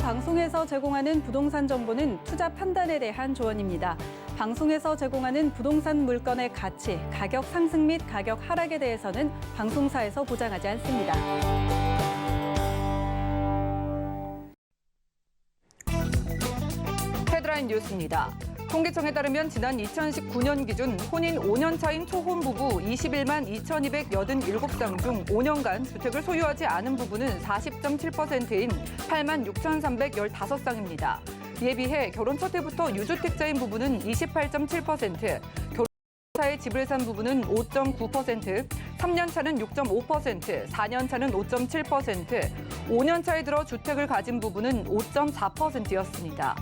방송에서 제공하는 부동산 정보는 투자 판단에 대한 조언입니다. 방송에서 제공하는 부동산 물건의 가치, 가격 상승 및 가격 하락에 대해서는 방송사에서 보장하지 않습니다. 헤드라인 뉴스입니다. 통계청에 따르면 지난 2019년 기준 혼인 5년 차인 초혼 부부 21만 2,287쌍 중 5년간 주택을 소유하지 않은 부부는 40.7%인 8만 6,315쌍입니다. 이에 비해 결혼 첫 해부터 유주택자인 부부는 28.7%, 결혼 차에 집을 산 부부는 5.9%, 3년 차는 6.5%, 4년 차는 5.7%, 5년 차에 들어 주택을 가진 부부는 5.4%였습니다.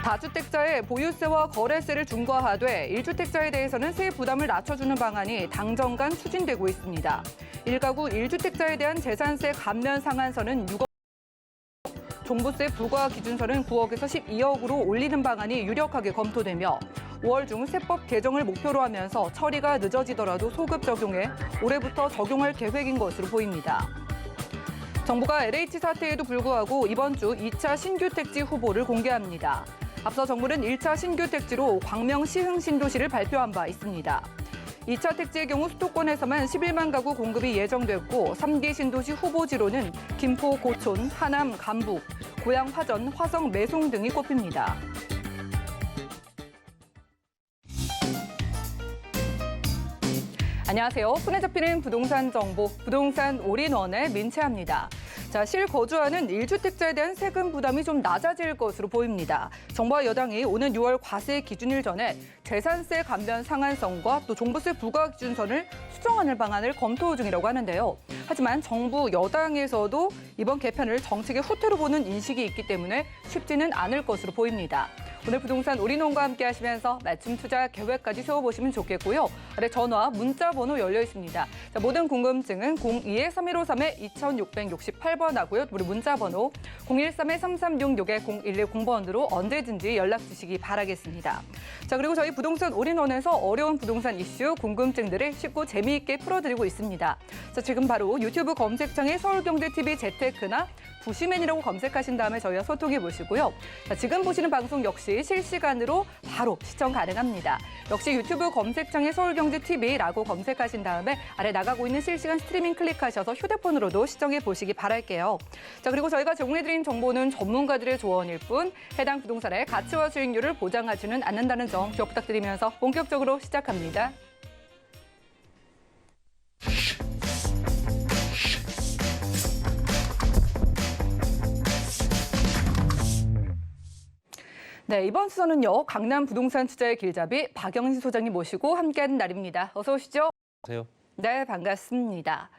다주택자의 보유세와 거래세를 중과하되 1주택자에 대해서는 세 부담을 낮춰주는 방안이 당정간 추진되고 있습니다. 1가구 1주택자에 대한 재산세 감면 상한선은 6억, 종부세 부과 기준선은 9억에서 12억으로 올리는 방안이 유력하게 검토되며 5월 중 세법 개정을 목표로 하면서 처리가 늦어지더라도 소급 적용해 올해부터 적용할 계획인 것으로 보입니다. 정부가 LH 사태에도 불구하고 이번 주 2차 신규 택지 후보를 공개합니다. 앞서 정부는 1차 신규 택지로 광명 시흥 신도시를 발표한 바 있습니다. 2차 택지의 경우 수도권에서만 11만 가구 공급이 예정됐고 3기 신도시 후보지로는 김포, 고촌, 하남, 감북, 고양, 화전, 화성, 매송 등이 꼽힙니다. 안녕하세요. 손에 잡히는 부동산 정보, 부동산 올인원의 민채합니다. 자, 실거주하는 1주택자에 대한 세금 부담이 좀 낮아질 것으로 보입니다. 정부와 여당이 오는 6월 과세 기준일 전에 재산세 감면 상한선과 또 종부세 부과 기준선을 수정하는 방안을 검토 중이라고 하는데요. 하지만 정부 여당에서도 이번 개편을 정책의 후퇴로 보는 인식이 있기 때문에 쉽지는 않을 것으로 보입니다. 오늘 부동산 올인원과 함께 하시면서 맞춤 투자 계획까지 세워보시면 좋겠고요. 아래 전화, 문자 번호 열려 있습니다. 자, 모든 궁금증은 02-3153-2668번 하고요. 우리 문자 번호 013-3366-0110번으로 언제든지 연락 주시기 바라겠습니다. 자, 그리고 저희 부동산 올인원에서 어려운 부동산 이슈, 궁금증들을 쉽고 재미있게 풀어드리고 있습니다. 자, 지금 바로 유튜브 검색창에 서울경제TV 재테크나 부시맨이라고 검색하신 다음에 저희와 소통해 보시고요. 자, 지금 보시는 방송 역시 실시간으로 바로 시청 가능합니다. 역시 유튜브 검색창에 서울경제TV라고 검색하신 다음에 아래 나가고 있는 실시간 스트리밍 클릭하셔서 휴대폰으로도 시청해 보시기 바랄게요. 자, 그리고 저희가 제공해드린 정보는 전문가들의 조언일 뿐 해당 부동산의 가치와 수익률을 보장하지는 않는다는 점 기억 부탁드리면서 본격적으로 시작합니다. 네, 이번 수서는요, 강남 부동산 투자의 길잡이 박영신 소장님 모시고 함께하는 날입니다. 어서 오시죠. 안녕하세요. 네, 반갑습니다.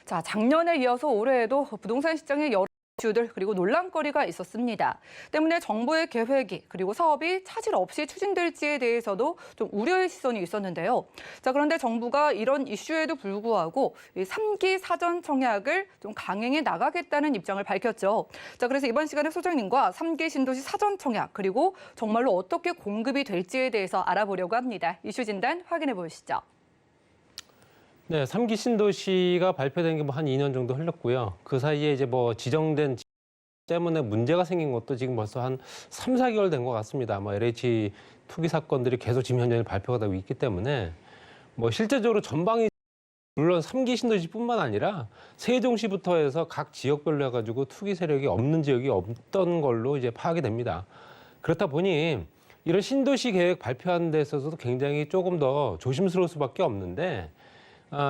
자, 작년에 이어서 올해에도 부동산 시장에 여러 이슈들 그리고 논란거리가 있었습니다. 때문에 정부의 계획이 그리고 사업이 차질 없이 추진될지에 대해서도 좀 우려의 시선이 있었는데요. 자, 그런데 정부가 이런 이슈에도 불구하고 이 3기 사전 청약을 좀 강행해 나가겠다는 입장을 밝혔죠. 자, 그래서 이번 시간에 소장님과 3기 신도시 사전 청약 그리고 정말로 어떻게 공급이 될지에 대해서 알아보려고 합니다. 이슈 진단 확인해 보시죠. 네, 3기 신도시가 발표된 게 뭐 한 2년 정도 흘렀고요. 그 사이에 이제 뭐 지정된 때문에 문제가 생긴 것도 지금 벌써 한 3, 4개월 된 것 같습니다. 뭐 LH 투기 사건들이 계속 지금 현재 발표가 되고 있기 때문에 뭐 실제적으로 전방위 물론 3기 신도시뿐만 아니라 세종시부터 해서 각 지역별로 해가지고 투기 세력이 없는 지역이 없던 걸로 이제 파악이 됩니다. 그렇다 보니 이런 신도시 계획 발표하는 데 있어서도 굉장히 조금 더 조심스러울 수밖에 없는데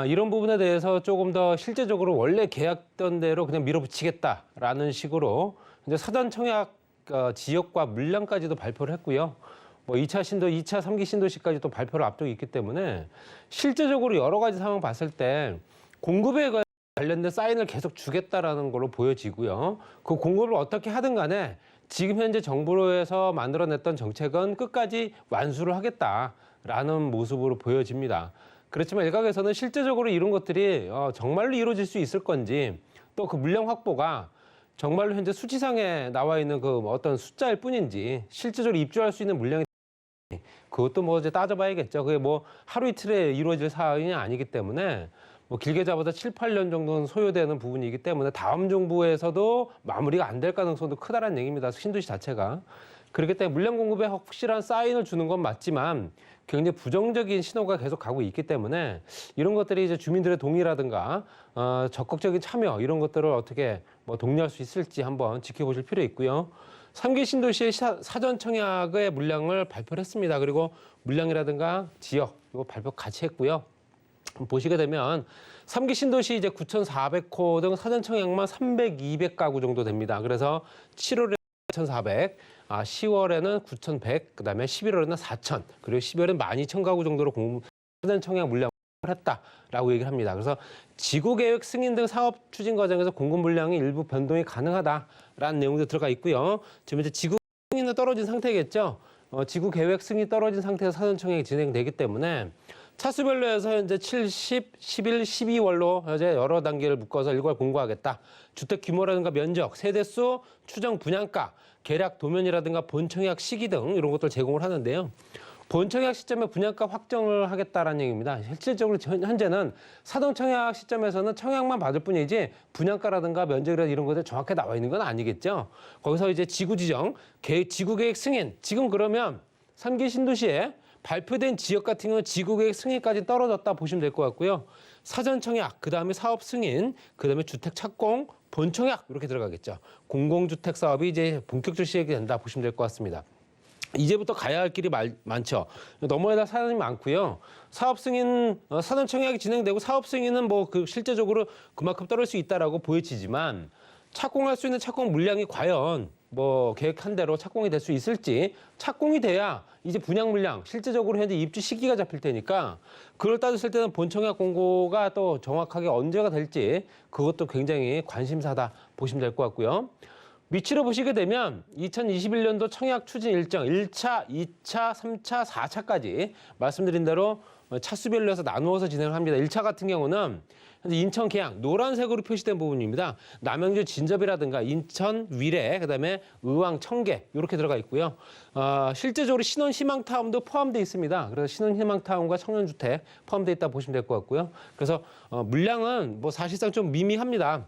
이런 부분에 대해서 조금 더 실제적으로 원래 계약던 대로 그냥 밀어붙이겠다라는 식으로 이제 사전 청약 지역과 물량까지도 발표를 했고요. 뭐 2차, 3기 신도시까지 또 발표를 앞두고 있기 때문에 실제적으로 여러 가지 상황 봤을 때 공급에 관련된 사인을 계속 주겠다라는 걸로 보여지고요. 그 공급을 어떻게 하든 간에 지금 현재 정부에서 만들어냈던 정책은 끝까지 완수를 하겠다라는 모습으로 보여집니다. 그렇지만 일각에서는 실제적으로 이런 것들이 정말로 이루어질 수 있을 건지 또 그 물량 확보가 정말로 현재 수치상에 나와 있는 그 어떤 숫자일 뿐인지 실제적으로 입주할 수 있는 물량이 그것도 뭐 이제 따져봐야겠죠. 그게 뭐 하루 이틀에 이루어질 사항이 아니기 때문에 뭐 길게 잡아서 7, 8년 정도는 소요되는 부분이기 때문에 다음 정부에서도 마무리가 안 될 가능성도 크다라는 얘기입니다. 신도시 자체가. 그렇기 때문에 물량 공급에 확실한 사인을 주는 건 맞지만 굉장히 부정적인 신호가 계속 가고 있기 때문에 이런 것들이 이제 주민들의 동의라든가 적극적인 참여 이런 것들을 어떻게 뭐 독려할 수 있을지 한번 지켜보실 필요 있고요. 3기 신도시의 사전 청약의 물량을 발표를 했습니다. 그리고 물량이라든가 지역 이거 발표 같이 했고요. 보시게 되면 3기 신도시 이제 9,400호 등 사전 청약만 300, 200가구 정도 됩니다. 그래서 7월에 1,400, 10월에는 9,100, 그다음에 11월에는 4,000, 그리고 12월에는 12,000가구 정도로 사전 청약 물량을 했다라고 얘기를 합니다. 그래서 지구계획 승인 등 사업 추진 과정에서 공급 물량이 일부 변동이 가능하다라는 내용도 들어가 있고요. 지금 이제 지구 승인은 떨어진 상태겠죠. 지구계획 승인이 떨어진 상태에서 사전 청약이 진행되기 때문에 차수별로 해서 현재 70, 11, 12월로 현재 여러 단계를 묶어서 일괄 공고하겠다. 주택 규모라든가 면적, 세대수, 추정 분양가, 계략 도면이라든가 본청약 시기 등 이런 것들 제공을 하는데요. 본청약 시점에 분양가 확정을 하겠다라는 얘기입니다. 실질적으로 현재는 사전 청약 시점에서는 청약만 받을 뿐이지 분양가라든가 면적이라든가 이런 것들 정확하게 나와 있는 건 아니겠죠. 거기서 이제 지구 지정, 지구계획 승인, 지금 그러면 3기 신도시에 발표된 지역 같은 경우는 지구계획 승인까지 떨어졌다 보시면 될 것 같고요. 사전 청약, 그다음에 사업 승인, 그다음에 주택 착공, 본청약 이렇게 들어가겠죠. 공공주택 사업이 이제 본격적으로 시작이 된다 보시면 될 것 같습니다. 이제부터 가야 할 길이 많죠. 넘어야 할 사람이 많고요. 사업 승인, 사전 청약이 진행되고 사업 승인은 뭐 실제적으로 그만큼 떨어질 수 있다라고 보여지지만 착공할 수 있는 착공 물량이 과연 뭐 계획한 대로 착공이 될 수 있을지, 착공이 돼야 이제 분양 물량, 실제적으로 현재 입주 시기가 잡힐 테니까 그걸 따졌을 때는 본청약 공고가 또 정확하게 언제가 될지 그것도 굉장히 관심사다 보시면 될 것 같고요. 위치로 보시게 되면 2021년도 청약 추진 일정 1차, 2차, 3차, 4차까지 말씀드린 대로 차수별로 해서 나누어서 진행을 합니다. 1차 같은 경우는 현재 인천 계양 노란색으로 표시된 부분입니다. 남양주 진접이라든가 인천 위례, 그다음에 의왕 청계 이렇게 들어가 있고요. 실제적으로 신혼 희망타운도 포함되어 있습니다. 그래서 신혼 희망타운과 청년주택 포함되어 있다 보시면 될 것 같고요. 그래서 물량은 뭐 사실상 좀 미미합니다.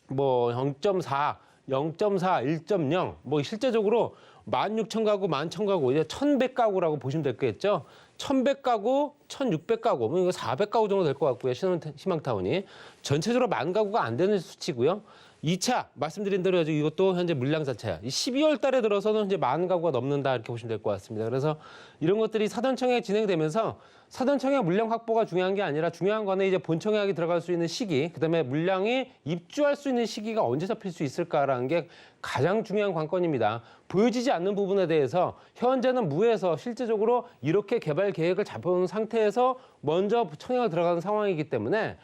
뭐 0.4, 1.0, 뭐 실제적으로 16,000가구, 11,000가구, 이제 1,100가구라고 보시면 되겠죠. 1,100가구, 1,600가구, 뭐 이거 400가구 정도 될 것 같고요. 희망타운이. 전체적으로 10,000가구가 안 되는 수치고요. 2차 말씀드린 대로 이것도 현재 물량 자체야. 12월 달에 들어서는 이제 10,000가구가 넘는다 이렇게 보시면 될 것 같습니다. 그래서 이런 것들이 사전 청약이 진행되면서 사전 청약 물량 확보가 중요한 게 아니라 중요한 거는 이제 본 청약이 들어갈 수 있는 시기, 그다음에 물량이 입주할 수 있는 시기가 언제 잡힐 수 있을까라는 게 가장 중요한 관건입니다. 보여지지 않는 부분에 대해서 현재는 무에서 실제적으로 이렇게 개발 계획을 잡아놓은 상태에서 먼저 청약을 들어가는 상황이기 때문에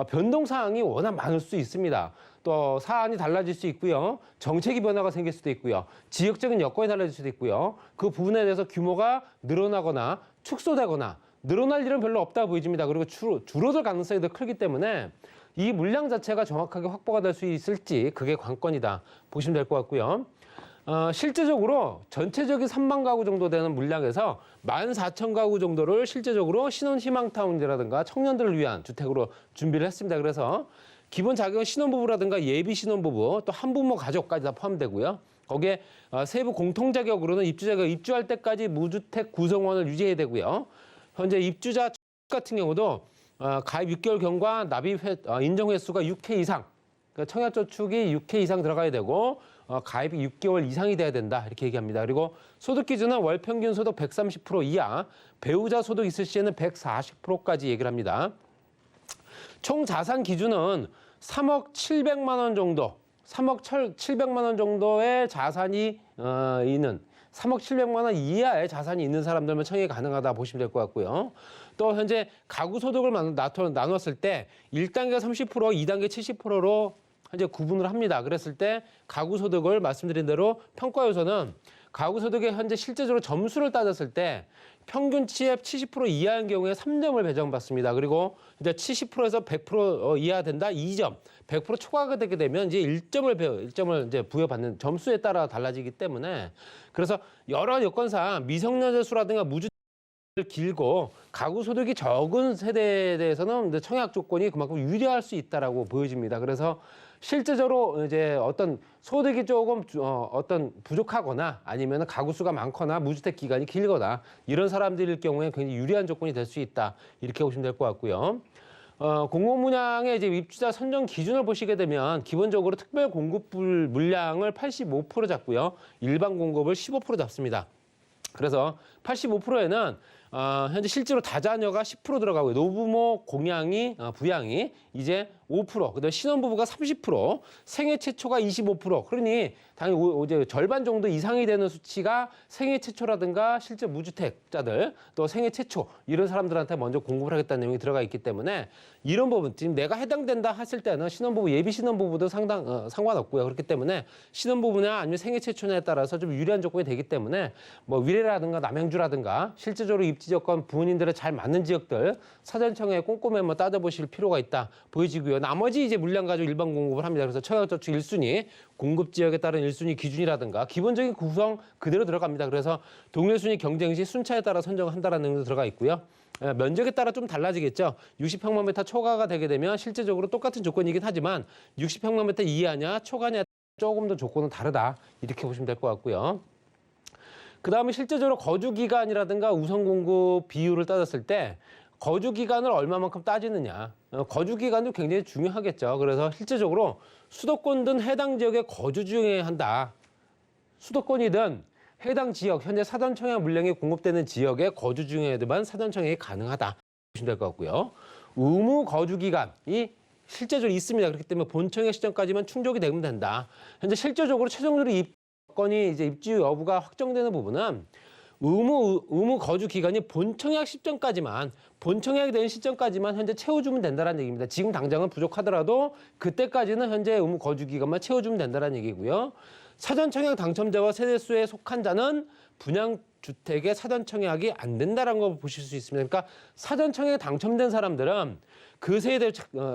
변동 사항이 워낙 많을 수 있습니다. 또 사안이 달라질 수 있고요. 정책이 변화가 생길 수도 있고요. 지역적인 여건이 달라질 수도 있고요. 그 부분에 대해서 규모가 늘어나거나 축소되거나 늘어날 일은 별로 없다 보여집니다. 그리고 줄어들 가능성이 더 크기 때문에 이 물량 자체가 정확하게 확보가 될 수 있을지 그게 관건이다 보시면 될 것 같고요. 실제적으로 전체적인 30,000가구 정도 되는 물량에서 14,000가구 정도를 실제적으로 신혼희망타운이라든가 청년들을 위한 주택으로 준비를 했습니다. 그래서 기본 자격은 신혼부부라든가 예비 신혼부부, 또 한부모 가족까지 다 포함되고요. 거기에 세부 공통 자격으로는 입주할 때까지 무주택 구성원을 유지해야 되고요. 현재 입주자 같은 경우도 가입 6개월 경과 납입 인정 횟수가 6회 이상, 그러니까 청약저축이 6회 이상 들어가야 되고 가입이 6개월 이상이 돼야 된다 이렇게 얘기합니다. 그리고 소득 기준은 월 평균 소득 130% 이하, 배우자 소득 있을 시에는 140%까지 얘기를 합니다. 총 자산 기준은 3억 700만 원 정도, 3억 700만 원 정도의 자산이 있는 3억 700만 원 이하의 자산이 있는 사람들만 청약이 가능하다 보시면 될 것 같고요. 또 현재 가구 소득을 나눴을 때 1단계 30%, 2단계 70%로 현재 구분을 합니다. 그랬을 때 가구 소득을 말씀드린 대로 평가 요소는 가구 소득의 현재 실제적으로 점수를 따졌을 때 평균치의 70% 이하인 경우에 3점을 배정받습니다. 그리고 이제 70%에서 100% 이하 된다 2점, 100% 초과가 되게 되면 이제 1점을 이제 부여받는 점수에 따라 달라지기 때문에 그래서 여러 여건상 미성년자 수라든가 무주 길고 가구 소득이 적은 세대에 대해서는 청약 조건이 그만큼 유리할 수 있다라고 보여집니다. 그래서 실제적으로 이제 어떤 소득이 조금 어떤 부족하거나 아니면 가구 수가 많거나 무주택 기간이 길거나 이런 사람들일 경우에 굉장히 유리한 조건이 될 수 있다. 이렇게 보시면 될 것 같고요. 공공분양의 이제 입주자 선정 기준을 보시게 되면 기본적으로 특별 공급 물량을 85% 잡고요. 일반 공급을 15% 잡습니다. 그래서 85%에는 현재 실제로 다자녀가 10% 들어가고요. 노부모 공양이 부양이 이제 5%, 그다음에 신혼부부가 30%, 생애 최초가 25%. 그러니 당연히 이제 절반 정도 이상이 되는 수치가 생애 최초라든가 실제 무주택자들 또 생애 최초 이런 사람들한테 먼저 공급을 하겠다는 내용이 들어가 있기 때문에 이런 부분 지금 내가 해당된다 했을 때는 신혼부부 예비 신혼부부도 상관없고요. 그렇기 때문에 신혼부부냐 아니면 생애 최초냐에 따라서 좀 유리한 조건이 되기 때문에 뭐 위례라든가 남양주라든가 실제적으로 입지 조건 부모님들의 잘 맞는 지역들 사전청약에 꼼꼼히 한번 따져보실 필요가 있다 보여지고요. 나머지 이제 물량 가지고 일반 공급을 합니다. 그래서 청약저축 1순위 공급 지역에 따른 1순위 기준이라든가 기본적인 구성 그대로 들어갑니다. 그래서 동일 순위 경쟁 시 순차에 따라 선정한다라는 내용도 들어가 있고요. 면적에 따라 좀 달라지겠죠. 60평방미터 초과가 되게 되면 실제적으로 똑같은 조건이긴 하지만 60평방미터 이하냐 초과냐 조금 더 조건은 다르다. 이렇게 보시면 될 것 같고요. 그다음에 실제적으로 거주 기간이라든가 우선 공급 비율을 따졌을 때 거주 기간을 얼마만큼 따지느냐. 거주 기간도 굉장히 중요하겠죠. 그래서 실제적으로 수도권든 해당 지역에 거주 중에 한다. 수도권이든 해당 지역, 현재 사전청약 물량이 공급되는 지역에 거주 중에만 사전청약이 가능하다. 보시면 될 것 같고요. 의무 거주 기간이 실제적으로 있습니다. 그렇기 때문에 본청약 시점까지만 충족이 되면 된다. 현재 실제적으로 최종적으로 입건이 이제 입주 여부가 확정되는 부분은 의무 거주 기간이 본청약 시점까지만 본청약이 되는 시점까지만 현재 채워주면 된다는 얘기입니다. 지금 당장은 부족하더라도 그때까지는 현재 의무 거주 기간만 채워주면 된다는 얘기고요. 사전청약 당첨자와 세대수에 속한 자는 분양주택의 사전청약이 안 된다는 걸 보실 수 있습니다. 그러니까 사전청약에 당첨된 사람들은 그 세대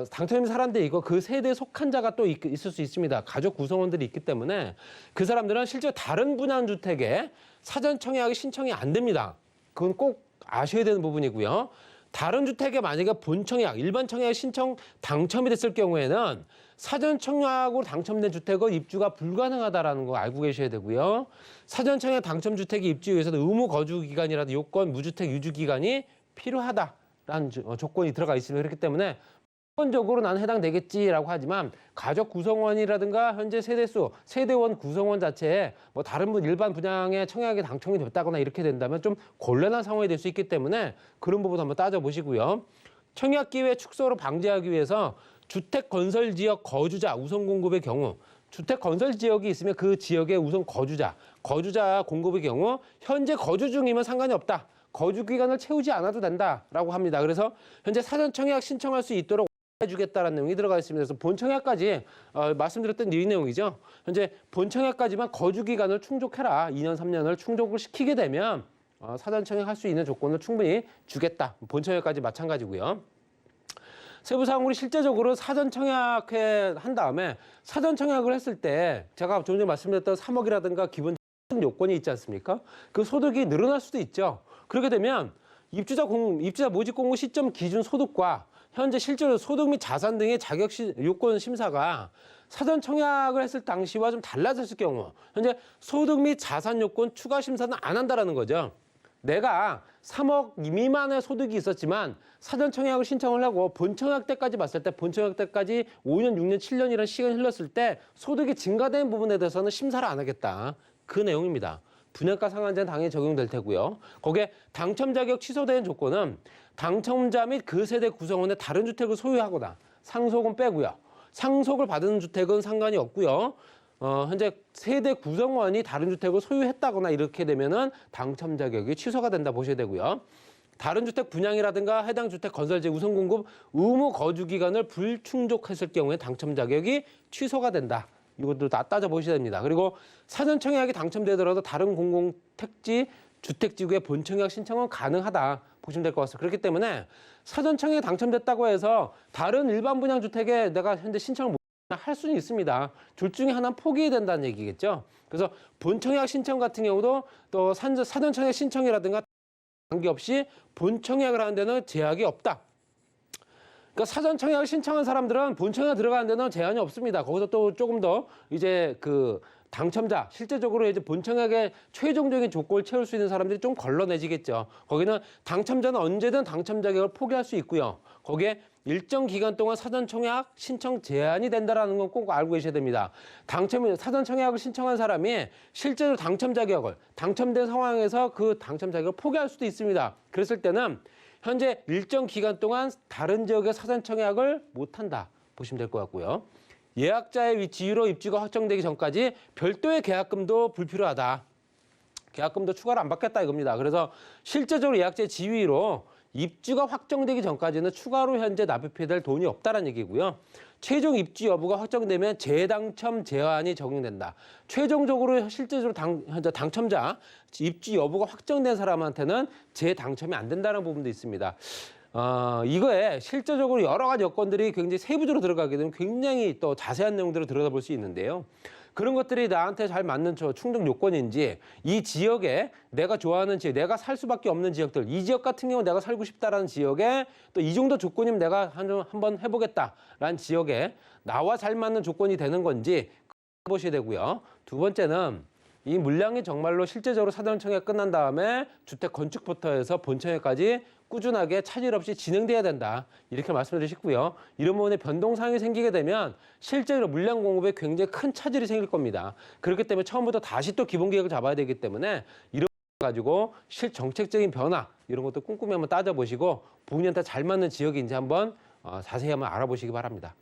당첨된 사람들이 있고 그 세대에 속한 자가 또 있을 수 있습니다. 가족 구성원들이 있기 때문에 그 사람들은 실제 다른 분양주택에 사전청약이 신청이 안 됩니다. 그건 꼭 아셔야 되는 부분이고요. 다른 주택에 만약에 본청약, 일반 청약 신청 당첨이 됐을 경우에는 사전청약으로 당첨된 주택은 입주가 불가능하다는 거 알고 계셔야 되고요. 사전청약 당첨 주택이 입주에 위해서는 의무 거주 기간이라도 요건 무주택 유주 기간이 필요하다라는 조건이 들어가 있습니다. 그렇기 때문에 기본적으로 난 해당되겠지라고 하지만 가족 구성원이라든가 현재 세대수, 세대원 구성원 자체에 뭐 다른 일반 분양에 청약에 당첨이 됐다거나 이렇게 된다면 좀 곤란한 상황이 될 수 있기 때문에 그런 부분 한번 따져보시고요. 청약 기회 축소를 방지하기 위해서 주택 건설 지역 거주자 우선 공급의 경우 주택 건설 지역이 있으면 그 지역의 우선 거주자 공급의 경우 현재 거주 중이면 상관이 없다. 거주 기간을 채우지 않아도 된다라고 합니다. 그래서 현재 사전 청약 신청할 수 있도록 해주겠다라는 내용이 들어가 있습니다. 그래서 본청약까지 말씀드렸던 이 내용이죠. 현재 본청약까지만 거주 기간을 충족해라. 2년, 3년을 충족을 시키게 되면 사전 청약할 수 있는 조건을 충분히 주겠다. 본청약까지 마찬가지고요. 세부사항으로 실제적으로 사전 청약한 다음에 사전 청약을 했을 때 제가 좀 전에 말씀드렸던 3억이라든가 기본 요건이 있지 않습니까? 그 소득이 늘어날 수도 있죠. 그렇게 되면 입주자 모집 공고 시점 기준 소득과 현재 실제로 소득 및 자산 등의 자격 요건 심사가 사전 청약을 했을 당시와 좀 달라졌을 경우 현재 소득 및 자산 요건 추가 심사는 안 한다라는 거죠. 내가 3억 미만의 소득이 있었지만 사전 청약을 신청을 하고 본청약 때까지 봤을 때 본청약 때까지 5년, 6년, 7년이라는 시간이 흘렀을 때 소득이 증가된 부분에 대해서는 심사를 안 하겠다. 그 내용입니다. 분양가 상한제는 당연히 적용될 테고요. 거기에 당첨 자격 취소된 조건은 당첨자 및 그 세대 구성원의 다른 주택을 소유하거나 상속은 빼고요. 상속을 받은 주택은 상관이 없고요. 현재 세대 구성원이 다른 주택을 소유했다거나 이렇게 되면은 당첨 자격이 취소가 된다 보셔야 되고요. 다른 주택 분양이라든가 해당 주택 건설지 우선 공급 의무 거주 기간을 불충족했을 경우에 당첨 자격이 취소가 된다. 이것도 다 따져보셔야 됩니다. 그리고 사전 청약이 당첨되더라도 다른 공공택지 주택지구의 본청약 신청은 가능하다 보시면 될 것 같습니다. 그렇기 때문에 사전 청약이 당첨됐다고 해서 다른 일반 분양 주택에 내가 현재 신청을 할 수는 있습니다. 둘 중에 하나는 포기해야 된다는 얘기겠죠. 그래서 본청약 신청 같은 경우도 또 사전 청약 신청이라든가 관계없이 본청약을 하는 데는 제약이 없다. 그러니까 사전 청약을 신청한 사람들은 본청약 들어가는 데는 제한이 없습니다. 거기서 또 조금 더 이제 그 당첨자, 실제적으로 이제 본청약의 최종적인 조건을 채울 수 있는 사람들이 좀 걸러내지겠죠. 거기는 당첨자는 언제든 당첨 자격을 포기할 수 있고요. 거기에 일정 기간 동안 사전 청약 신청 제한이 된다라는 건 꼭 알고 계셔야 됩니다. 사전 청약을 신청한 사람이 실제로 당첨 자격을 당첨된 상황에서 그 당첨 자격을 포기할 수도 있습니다. 그랬을 때는 현재 일정 기간 동안 다른 지역의 사전 청약을 못한다 보시면 될 것 같고요. 예약자의 지위로 입주가 확정되기 전까지 별도의 계약금도 불필요하다. 계약금도 추가로 안 받겠다 이겁니다. 그래서 실제적으로 예약자의 지위로 입주가 확정되기 전까지는 추가로 현재 납입해야 될 돈이 없다는 얘기고요. 최종 입주 여부가 확정되면 재당첨 제한이 적용된다. 최종적으로 실제적으로 현재 당첨자 입주 여부가 확정된 사람한테는 재당첨이 안 된다는 부분도 있습니다. 이거에 실제적으로 여러 가지 여건들이 굉장히 세부적으로 들어가게 되면 굉장히 또 자세한 내용들을 들여다볼 수 있는데요. 그런 것들이 나한테 잘 맞는 충족 요건인지, 이 지역에 내가 좋아하는 지역, 내가 살 수밖에 없는 지역들, 이 지역 같은 경우 내가 살고 싶다라는 지역에 또 이 정도 조건이면 내가 한번 해보겠다라는 지역에 나와 잘 맞는 조건이 되는 건지 보셔야 되고요. 두 번째는 이 물량이 정말로 실제적으로 사전 청약 끝난 다음에 주택 건축부터 해서 본청약까지 꾸준하게 차질 없이 진행돼야 된다. 이렇게 말씀드리고 싶고요. 이런 부분에 변동사항이 생기게 되면 실제로 물량 공급에 굉장히 큰 차질이 생길 겁니다. 그렇기 때문에 처음부터 다시 또 기본 계획을 잡아야 되기 때문에 이런 가지고 실정책적인 변화 이런 것도 꼼꼼히 한번 따져보시고 본인한테 잘 맞는 지역인지 한번 자세히 한번 알아보시기 바랍니다.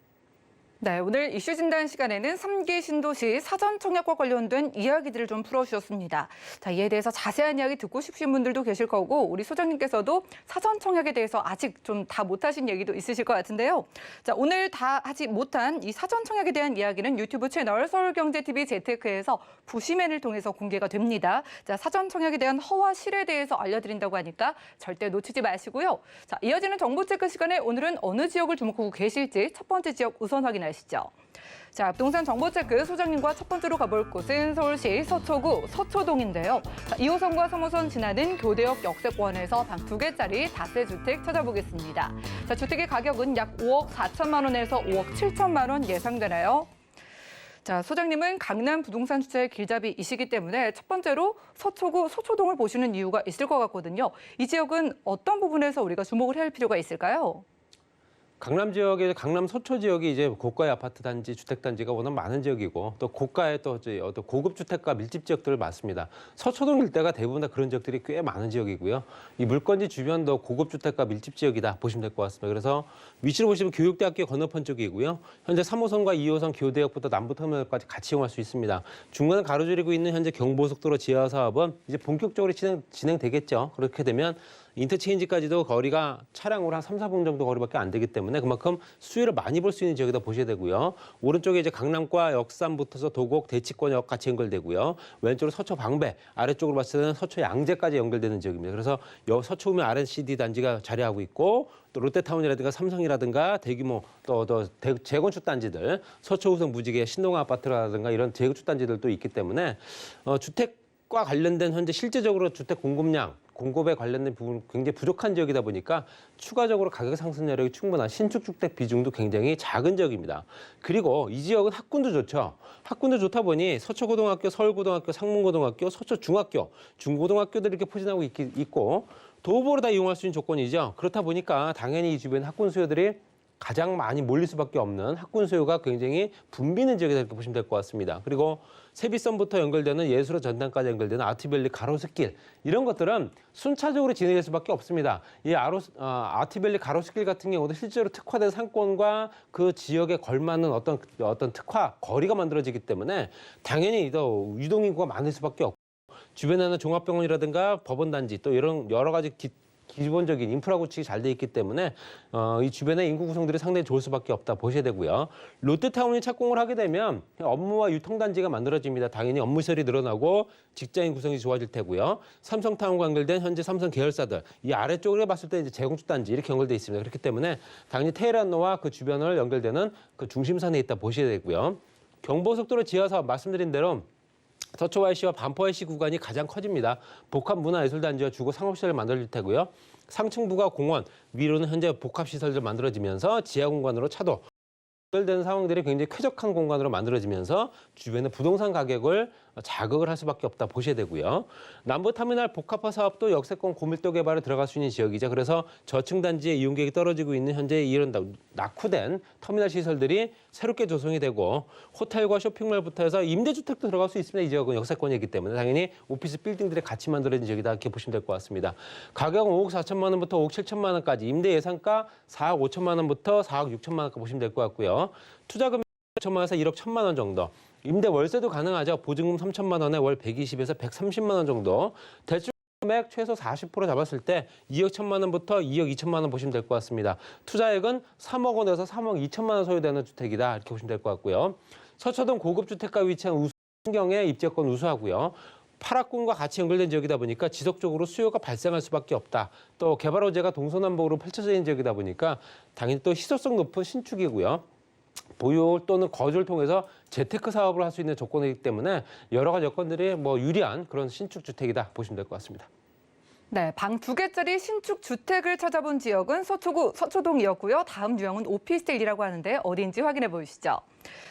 네, 오늘 이슈 진단 시간에는 3기 신도시 사전 청약과 관련된 이야기들을 좀 풀어주셨습니다. 자, 이에 대해서 자세한 이야기 듣고 싶으신 분들도 계실 거고 우리 소장님께서도 사전 청약에 대해서 아직 좀 다 못하신 얘기도 있으실 것 같은데요. 자, 오늘 다 하지 못한 이 사전 청약에 대한 이야기는 유튜브 채널 서울경제TV 재테크에서 부시맨을 통해서 공개가 됩니다. 자, 사전 청약에 대한 허와 실에 대해서 알려드린다고 하니까 절대 놓치지 마시고요. 자, 이어지는 정보 체크 시간에 오늘은 어느 지역을 주목하고 계실지 첫 번째 지역 우선 확인하시죠. 자, 부동산 정보체크 소장님과 첫 번째로 가볼 곳은 서울시 서초구 서초동인데요. 자, 2호선과 3호선 지나는 교대역 역세권에서 방 2개짜리 다세주택 찾아보겠습니다. 자, 주택의 가격은 약 5억 4천만 원에서 5억 7천만 원 예상되나요? 자, 소장님은 강남 부동산 투자의 길잡이이시기 때문에 첫 번째로 서초구 서초동을 보시는 이유가 있을 것 같거든요. 이 지역은 어떤 부분에서 우리가 주목을 해야 할 필요가 있을까요? 강남 지역에 강남 서초 지역이 이제 고가의 아파트 단지, 주택 단지가 워낙 많은 지역이고 또 고가의 또 어떤 고급 주택가 밀집 지역들 많습니다. 서초동 일대가 대부분 다 그런 지역들이 꽤 많은 지역이고요. 이 물건지 주변도 고급 주택가 밀집 지역이다 보시면 될 것 같습니다. 그래서 위치를 보시면 교육대학교 건너편 쪽이고요. 현재 3호선과 2호선 교대역부터 남부터미널까지 같이 이용할 수 있습니다. 중간을 가로지르고 있는 현재 경부고속도로 지하 사업은 이제 본격적으로 진행되겠죠. 그렇게 되면 인터체인지까지도 거리가 차량으로 한 3, 4분 정도 거리밖에 안 되기 때문에 그만큼 수혜를 많이 볼 수 있는 지역이다 보셔야 되고요. 오른쪽에 이제 강남과 역삼부터서 도곡, 대치권역 같이 연결되고요. 왼쪽으로 서초 방배, 아래쪽으로 봤을 때는 서초 양재까지 연결되는 지역입니다. 그래서 서초구면 R&CD 단지가 자리하고 있고 또 롯데타운이라든가 삼성이라든가 대규모 또 재건축 단지들, 서초우성 무지개, 신동아 아파트라든가 이런 재건축 단지들도 있기 때문에 주택과 관련된 현재 실제적으로 주택 공급에 관련된 부분 굉장히 부족한 지역이다 보니까 추가적으로 가격 상승 여력이 충분한 신축 주택 비중도 굉장히 작은 지역입니다. 그리고 이 지역은 학군도 좋죠. 학군도 좋다 보니 서초고등학교, 서울고등학교, 상문고등학교, 서초중학교, 중고등학교들이 이렇게 포진하고 있고 도보로 다 이용할 수 있는 조건이죠. 그렇다 보니까 당연히 이 주변 학군 수요들이 가장 많이 몰릴 수밖에 없는 학군 수요가 굉장히 붐비는 지역이다 이렇게 보시면 될 것 같습니다. 그리고 세비섬부터 연결되는 예술호 전당까지 연결되는 아트밸리 가로수길 이런 것들은 순차적으로 진행될 수밖에 없습니다. 이 아트밸리 가로수길 같은 경우도 실제로 특화된 상권과 그 지역에 걸맞는 어떤 특화 거리가 만들어지기 때문에 당연히 더 유동인구가 많을 수밖에 없고 주변에는 종합병원이라든가 법원단지 또 이런 여러 가지 기본적인 인프라 구축이 잘 돼 있기 때문에 이 주변의 인구 구성들이 상당히 좋을 수밖에 없다 보셔야 되고요. 롯데타운이 착공을 하게 되면 업무와 유통단지가 만들어집니다. 당연히 업무 시설이 늘어나고 직장인 구성이 좋아질 테고요. 삼성타운과 연결된 현재 삼성 계열사들 이 아래쪽으로 봤을 때 이제 재건축 단지 이렇게 연결돼 있습니다. 그렇기 때문에 당연히 테헤란로와 그 주변을 연결되는 그 중심선에 있다 보셔야 되고요. 경부고속도로 지하 사업 말씀드린 대로 서초 YC와 반포 YC 구간이 가장 커집니다. 복합 문화예술단지와 주거 상업시설을 만들어질 테고요. 상층부가 공원, 위로는 현재 복합시설들 만들어지면서 지하 공간으로 차도 연결되는 상황들이 굉장히 쾌적한 공간으로 만들어지면서 주변의 부동산 가격을 자극을 할 수밖에 없다 보셔야 되고요. 남부터미널 복합화 사업도 역세권 고밀도 개발에 들어갈 수 있는 지역이죠. 그래서 저층 단지의 이용객이 떨어지고 있는 현재 이런 낙후된 터미널 시설들이 새롭게 조성이 되고 호텔과 쇼핑몰부터 해서 임대주택도 들어갈 수 있습니다. 이 지역은 역세권이기 때문에 당연히 오피스 빌딩들이 같이 만들어진 지역이다 이렇게 보시면 될 것 같습니다. 가격은 5억 4천만 원부터 5억 7천만 원까지, 임대 예상가 4억 5천만 원부터 4억 6천만 원까지 보시면 될 것 같고요. 투자금 5천만 원에서 1억 1천만 원 정도. 임대 월세도 가능하죠. 보증금 3천만 원에 월 120에서 130만 원 정도. 대출 금액 최소 40% 잡았을 때 2억 1천만 원부터 2억 2천만 원 보시면 될 것 같습니다. 투자액은 3억 원에서 3억 2천만 원 소요되는 주택이다 이렇게 보시면 될 것 같고요. 서초동 고급 주택가 위치한 우수경의 입지권 우수하고요. 파락군과 같이 연결된 지역이다 보니까 지속적으로 수요가 발생할 수밖에 없다. 또 개발 호재가 동서남북으로 펼쳐져 있는 지역이다 보니까 당연히 또 희소성 높은 신축이고요. 보유 또는 거주를 통해서 재테크 사업을 할 수 있는 조건이기 때문에 여러 가지 여건들이 유리한 그런 신축 주택이다 보시면 될 것 같습니다. 네, 방 2개짜리 신축 주택을 찾아본 지역은 서초구 서초동이었고요. 다음 유형은 오피스텔이라고 하는데 어디인지 확인해 보시죠.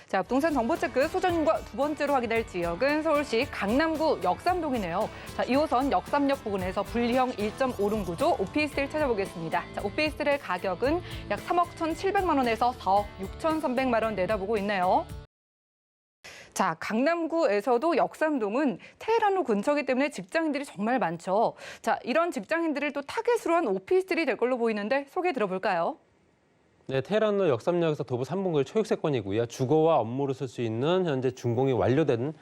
자, 부동산 정보체크 소장님과 두 번째로 확인할 지역은 서울시 강남구 역삼동이네요. 자, 2호선 역삼역 부근에서 분리형 1.5룸 구조 오피스텔 찾아보겠습니다. 자, 오피스텔의 가격은 약 3억 1,700만 원에서 4억 6,300만 원 내다보고 있네요. 자, 강남구에서도 역삼동은 테헤란로 근처이기 때문에 직장인들이 정말 많죠. 자, 이런 직장인들을 또 타겟으로 한 오피스텔이 될 걸로 보이는데 소개 들어볼까요? 네, 테헤란로 역삼역에서 도보 3분구의 초역세권이고요. 주거와 업무로 쓸 수 있는 현재 준공이 완료된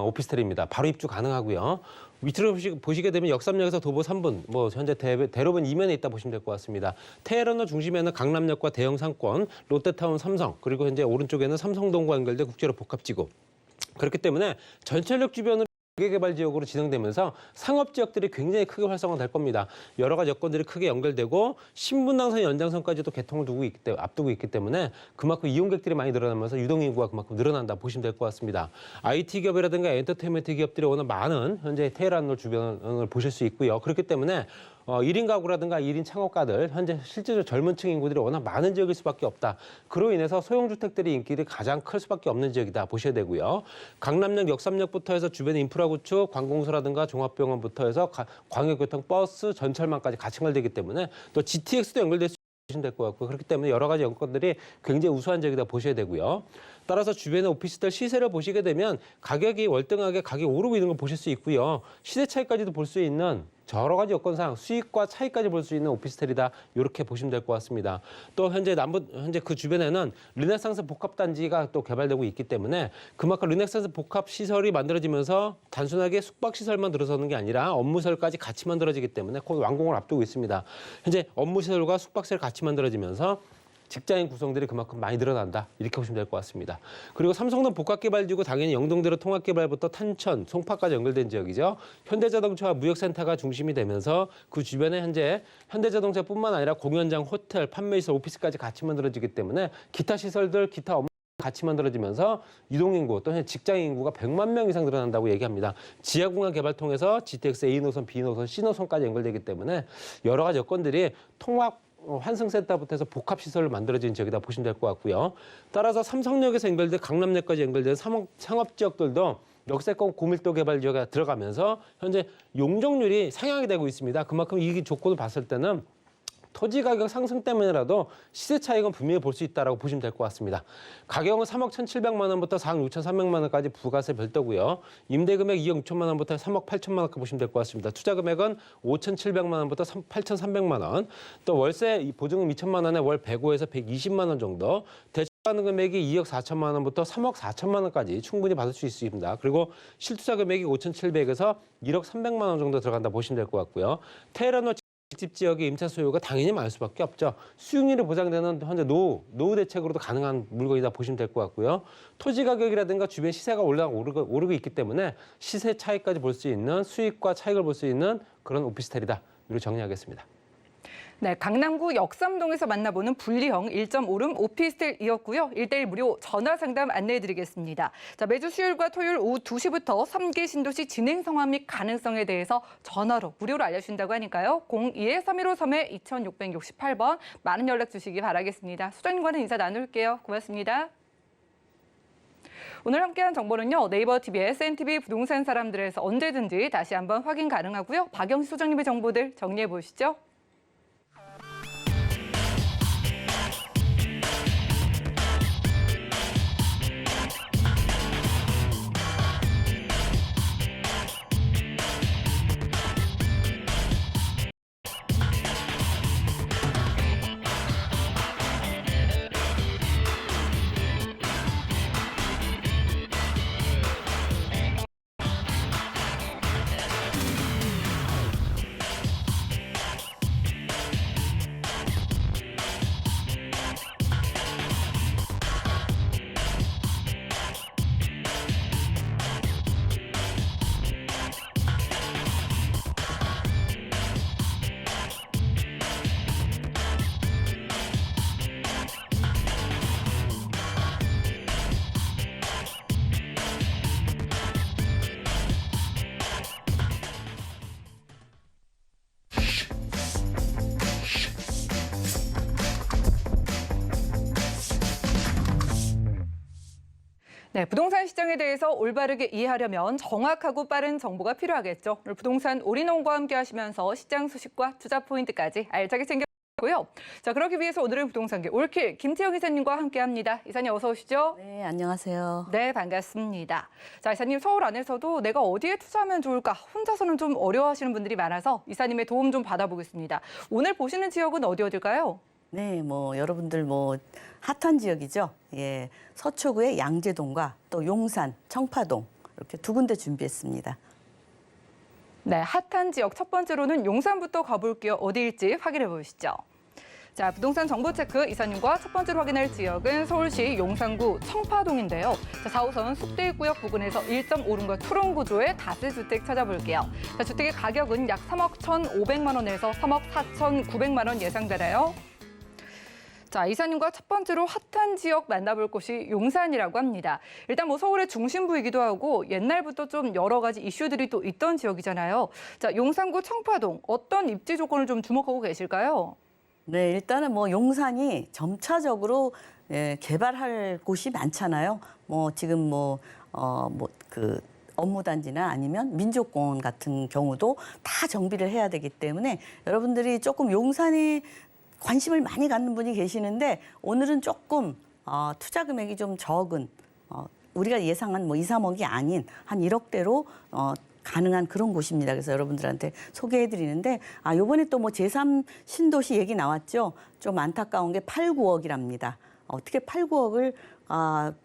오피스텔입니다. 바로 입주 가능하고요. 위치를 보시게 되면 역삼역에서 도보 3분, 현재 대로변 이면에 있다 보시면 될 것 같습니다. 테헤란로 중심에는 강남역과 대형 상권, 롯데타운 삼성, 그리고 현재 오른쪽에는 삼성동과 연결된 국제로 복합지구. 그렇기 때문에 전철역 주변으로 개발 지역으로 진행되면서 상업 지역들이 굉장히 크게 활성화될 겁니다. 여러 가지 여건들이 크게 연결되고 신분당선 연장선까지도 개통을 앞두고 있기 때문에 그만큼 이용객들이 많이 늘어나면서 유동인구가 그만큼 늘어난다 보시면 될 것 같습니다. IT 기업이라든가 엔터테인먼트 기업들이 오는 많은 현재 테헤란로 주변을 보실 수 있고요. 그렇기 때문에 1인 가구라든가 1인 창업가들, 현재 실제로 젊은 층 인구들이 워낙 많은 지역일 수밖에 없다. 그로 인해서 소형주택들의 인기가 가장 클 수밖에 없는 지역이다 보셔야 되고요. 강남역, 역삼역부터 해서 주변의 인프라 구축, 관공서라든가 종합병원부터 해서 광역교통, 버스, 전철망까지 같이 연결되기 때문에 또 GTX도 연결될 수 보시면 될 것 같고요. 그렇기 때문에 여러 가지 여건들이 굉장히 우수한 지역이다 보셔야 되고요. 따라서 주변의 오피스텔 시세를 보시게 되면 가격이 월등하게 가격이 오르고 있는 걸 보실 수 있고요. 시세 차이까지도 볼 수 있는 여러 가지 여건상 수익과 차이까지 볼 수 있는 오피스텔이다. 이렇게 보시면 될 것 같습니다. 또 현재 그 주변에는 르네상스 복합단지가 또 개발되고 있기 때문에 그만큼 르네상스 복합 시설이 만들어지면서 단순하게 숙박 시설만 들어서는 게 아니라 업무 시설까지 같이 만들어지기 때문에 곧 완공을 앞두고 있습니다. 현재 업무 시설과 숙박 시설 같이 만들어지면서 직장인 구성들이 그만큼 많이 늘어난다. 이렇게 보시면 될 것 같습니다. 그리고 삼성동 복합개발지구 당연히 영동대로 통합개발부터 탄천, 송파까지 연결된 지역이죠. 현대자동차와 무역센터가 중심이 되면서 그 주변에 현재 현대자동차뿐만 아니라 공연장, 호텔, 판매시설, 오피스까지 같이 만들어지기 때문에 기타 시설들, 기타 업무 같이 만들어지면서 유동인구 또는 직장인 인구가 100만 명 이상 늘어난다고 얘기합니다. 지하공간 개발 통해서 GTX A노선, B노선, C노선까지 연결되기 때문에 여러 가지 여건들이 통합 환승센터부터 해서 복합시설을 만들어진 지역이다 보시면 될 것 같고요. 따라서 삼성역에서 연결된 강남역까지 연결된 상업지역들도 역세권 고밀도 개발 지역에 들어가면서 현재 용적률이 상향이 되고 있습니다. 그만큼 이 조건을 봤을 때는 토지 가격 상승 때문에라도 시세 차익은 분명히 볼 수 있다고 보시면 될 것 같습니다. 가격은 3억 1,700만 원부터 4억 6,300만 원까지 부가세 별도고요. 임대금액 2억 6천만 원부터 3억 8천만 원까지 보시면 될 것 같습니다. 투자금액은 5,700만 원부터 8,300만 원. 또 월세 보증금 2천만 원에 월 105에서 120만 원 정도. 대출받는 금액이 2억 4천만 원부터 3억 4천만 원까지 충분히 받을 수 있습니다. 그리고 실투자 금액이 5,700에서 1억 300만 원 정도 들어간다 보시면 될 것 같고요. 테헤란로 집 지역의 임차 소유가 당연히 많을 수밖에 없죠. 수익률이 보장되는 현재 노후 대책으로도 가능한 물건이다 보시면 될 것 같고요. 토지 가격이라든가 주변 시세가 오르고 있기 때문에 시세 차이까지 볼 수 있는 수익과 차익을 볼 수 있는 그런 오피스텔이다. 이렇게 정리하겠습니다. 네, 강남구 역삼동에서 만나보는 분리형 1.5룸 오피스텔이었고요. 1:1 무료 전화 상담 안내해드리겠습니다. 자, 매주 수요일과 토요일 오후 2시부터 3기 신도시 진행 상황 및 가능성에 대해서 전화로 무료로 알려주신다고 하니까요. 02-315-2668번 많은 연락 주시기 바라겠습니다. 수장님과는 인사 나눌게요. 고맙습니다. 오늘 함께한 정보는요. 네이버 TV, SNTV 부동산 사람들에서 언제든지 다시 한번 확인 가능하고요. 박영시 소장님의 정보들 정리해 보시죠. 네, 부동산 시장에 대해서 올바르게 이해하려면 정확하고 빠른 정보가 필요하겠죠. 오늘 부동산 올인원과 함께 하시면서 시장 소식과 투자 포인트까지 알차게 챙겨보고요. 자, 그러기 위해서 오늘은 부동산계 올킬 김태영 이사님과 함께합니다. 이사님 어서 오시죠. 네, 안녕하세요. 네, 반갑습니다. 자, 이사님 서울 안에서도 내가 어디에 투자하면 좋을까 혼자서는 좀 어려워하시는 분들이 많아서 이사님의 도움 좀 받아보겠습니다. 오늘 보시는 지역은 어딜까요? 네, 여러분들 핫한 지역이죠. 예, 서초구의 양재동과 또 용산, 청파동 이렇게 두 군데 준비했습니다. 네, 핫한 지역 첫 번째로는 용산부터 가볼게요. 어디일지 확인해 보시죠. 자, 부동산 정보 체크 이사님과 첫 번째로 확인할 지역은 서울시 용산구 청파동인데요. 자, 4호선 숙대입구역 부근에서 1.5룸과 투룸 구조의 다세주택 찾아볼게요. 자, 주택의 가격은 약 3억 1,500만 원에서 3억 4,900만 원 예상되나요? 자, 이사님과 첫 번째로 핫한 지역 만나볼 곳이 용산이라고 합니다. 일단 서울의 중심부이기도 하고 옛날부터 좀 여러 가지 이슈들이 또 있던 지역이잖아요. 자, 용산구 청파동 어떤 입지 조건을 좀 주목하고 계실까요? 네, 일단은 용산이 점차적으로 개발할 곳이 많잖아요. 지금 그 업무단지나 아니면 민족공원 같은 경우도 다 정비를 해야 되기 때문에 여러분들이 조금 용산에 관심을 많이 갖는 분이 계시는데 오늘은 조금 투자 금액이 좀 적은 우리가 예상한 2, 3억이 아닌 한 1억대로 가능한 그런 곳입니다. 그래서 여러분들한테 소개해드리는데 요번에 또 제3 신도시 얘기 나왔죠. 좀 안타까운 게 8, 9억이랍니다. 어떻게 8, 9억을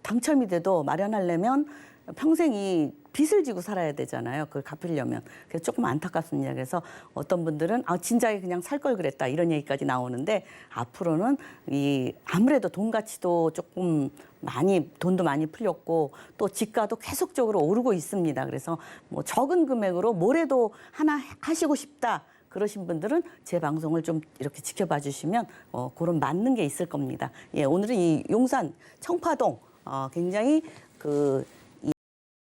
당첨이 돼도 마련하려면 평생 이 빚을 지고 살아야 되잖아요. 그걸 갚으려면. 그래서 조금 안타깝습니다. 그래서 어떤 분들은 진작에 그냥 살 걸 그랬다 이런 얘기까지 나오는데 앞으로는 아무래도 돈 가치도 조금 돈도 많이 풀렸고 또 지가도 계속적으로 오르고 있습니다. 그래서 적은 금액으로 뭐래도 하나 하시고 싶다. 그러신 분들은 제 방송을 좀 이렇게 지켜봐 주시면 그런 맞는 게 있을 겁니다. 예, 오늘은 이 용산 청파동 굉장히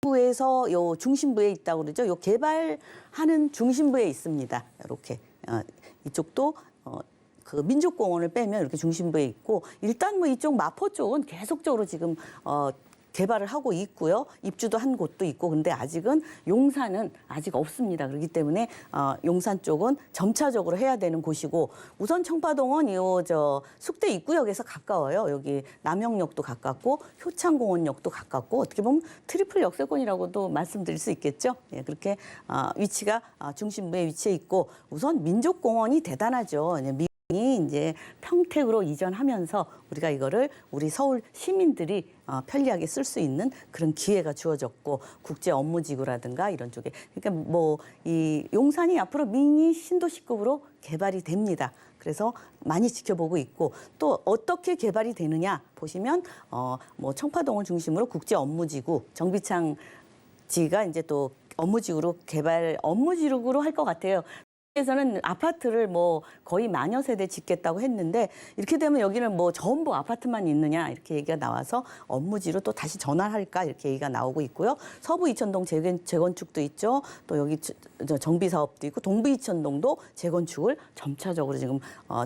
구에서 요 중심부에 있다고 그러죠. 요 개발하는 중심부에 있습니다. 이렇게 이쪽도 그 민족공원을 빼면 이렇게 중심부에 있고 일단 이쪽 마포 쪽은 계속적으로 지금 개발을 하고 있고요. 입주도 한 곳도 있고 근데 아직은 용산은 아직 없습니다. 그렇기 때문에 용산 쪽은 점차적으로 해야 되는 곳이고 우선 청파동은 숙대 입구역에서 가까워요. 여기 남영역도 가깝고 효창공원역도 가깝고 어떻게 보면 트리플 역세권이라고도 말씀드릴 수 있겠죠. 예, 그렇게 위치가 중심부에 위치해 있고 우선 민족공원이 대단하죠. 이제 평택으로 이전하면서 우리가 이거를 우리 서울 시민들이 편리하게 쓸 수 있는 그런 기회가 주어졌고 국제 업무지구라든가 이런 쪽에 그러니까 이 용산이 앞으로 미니 신도시급으로 개발이 됩니다. 그래서 많이 지켜보고 있고 또 어떻게 개발이 되느냐 보시면 청파동을 중심으로 국제 업무지구 정비창지가 이제 또 업무지구로 할 것 같아요. 에서는 아파트를 뭐 거의 만여 세대 짓겠다고 했는데 이렇게 되면 여기는 뭐 전부 아파트만 있느냐 이렇게 얘기가 나와서 업무지로 또 다시 전환할까 이렇게 얘기가 나오고 있고요. 서부 이천동 재건축도 있죠. 또 여기 정비 사업도 있고 동부 이천동도 재건축을 점차적으로 지금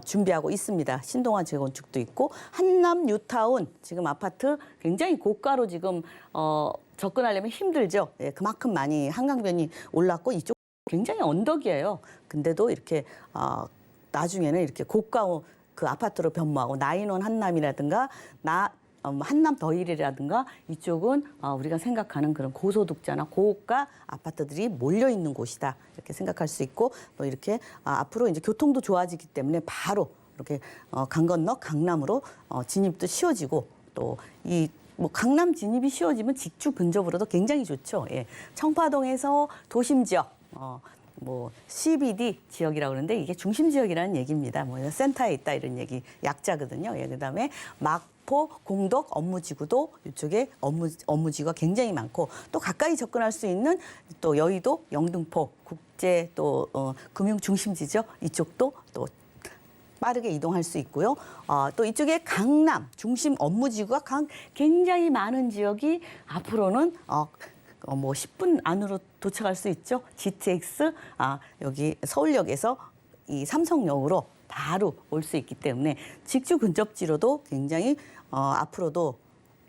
준비하고 있습니다. 신동아 재건축도 있고 한남 뉴타운 지금 아파트 굉장히 고가로 지금 접근하려면 힘들죠. 예, 그만큼 많이 한강변이 올랐고 이쪽 굉장히 언덕이에요. 근데도 이렇게 나중에는 이렇게 고가 그 아파트로 변모하고 나인원 한남이라든가 한남 더힐이라든가 이쪽은 우리가 생각하는 그런 고소득자나 고가 아파트들이 몰려 있는 곳이다 이렇게 생각할 수 있고 또 이렇게 앞으로 이제 교통도 좋아지기 때문에 바로 이렇게 강 건너 강남으로 진입도 쉬워지고 또 이 뭐 강남 진입이 쉬워지면 직주 근접으로도 굉장히 좋죠. 예. 청파동에서 도심 지역 뭐 CBD 지역이라고 그러는데 이게 중심 지역이라는 얘기입니다. 뭐 센터에 있다 이런 얘기 약자거든요. 예, 그다음에 마포, 공덕, 업무지구도 이쪽에 업무지구가 굉장히 많고 또 가까이 접근할 수 있는 또 여의도, 영등포 국제 또 금융 중심지죠. 이쪽도 또 빠르게 이동할 수 있고요. 또 이쪽에 강남 중심 업무지구가 굉장히 많은 지역이 앞으로는 뭐 10분 안으로 도착할 수 있죠. GTX 여기 서울역에서 이 삼성역으로 바로 올 수 있기 때문에 직주 근접지로도 굉장히 앞으로도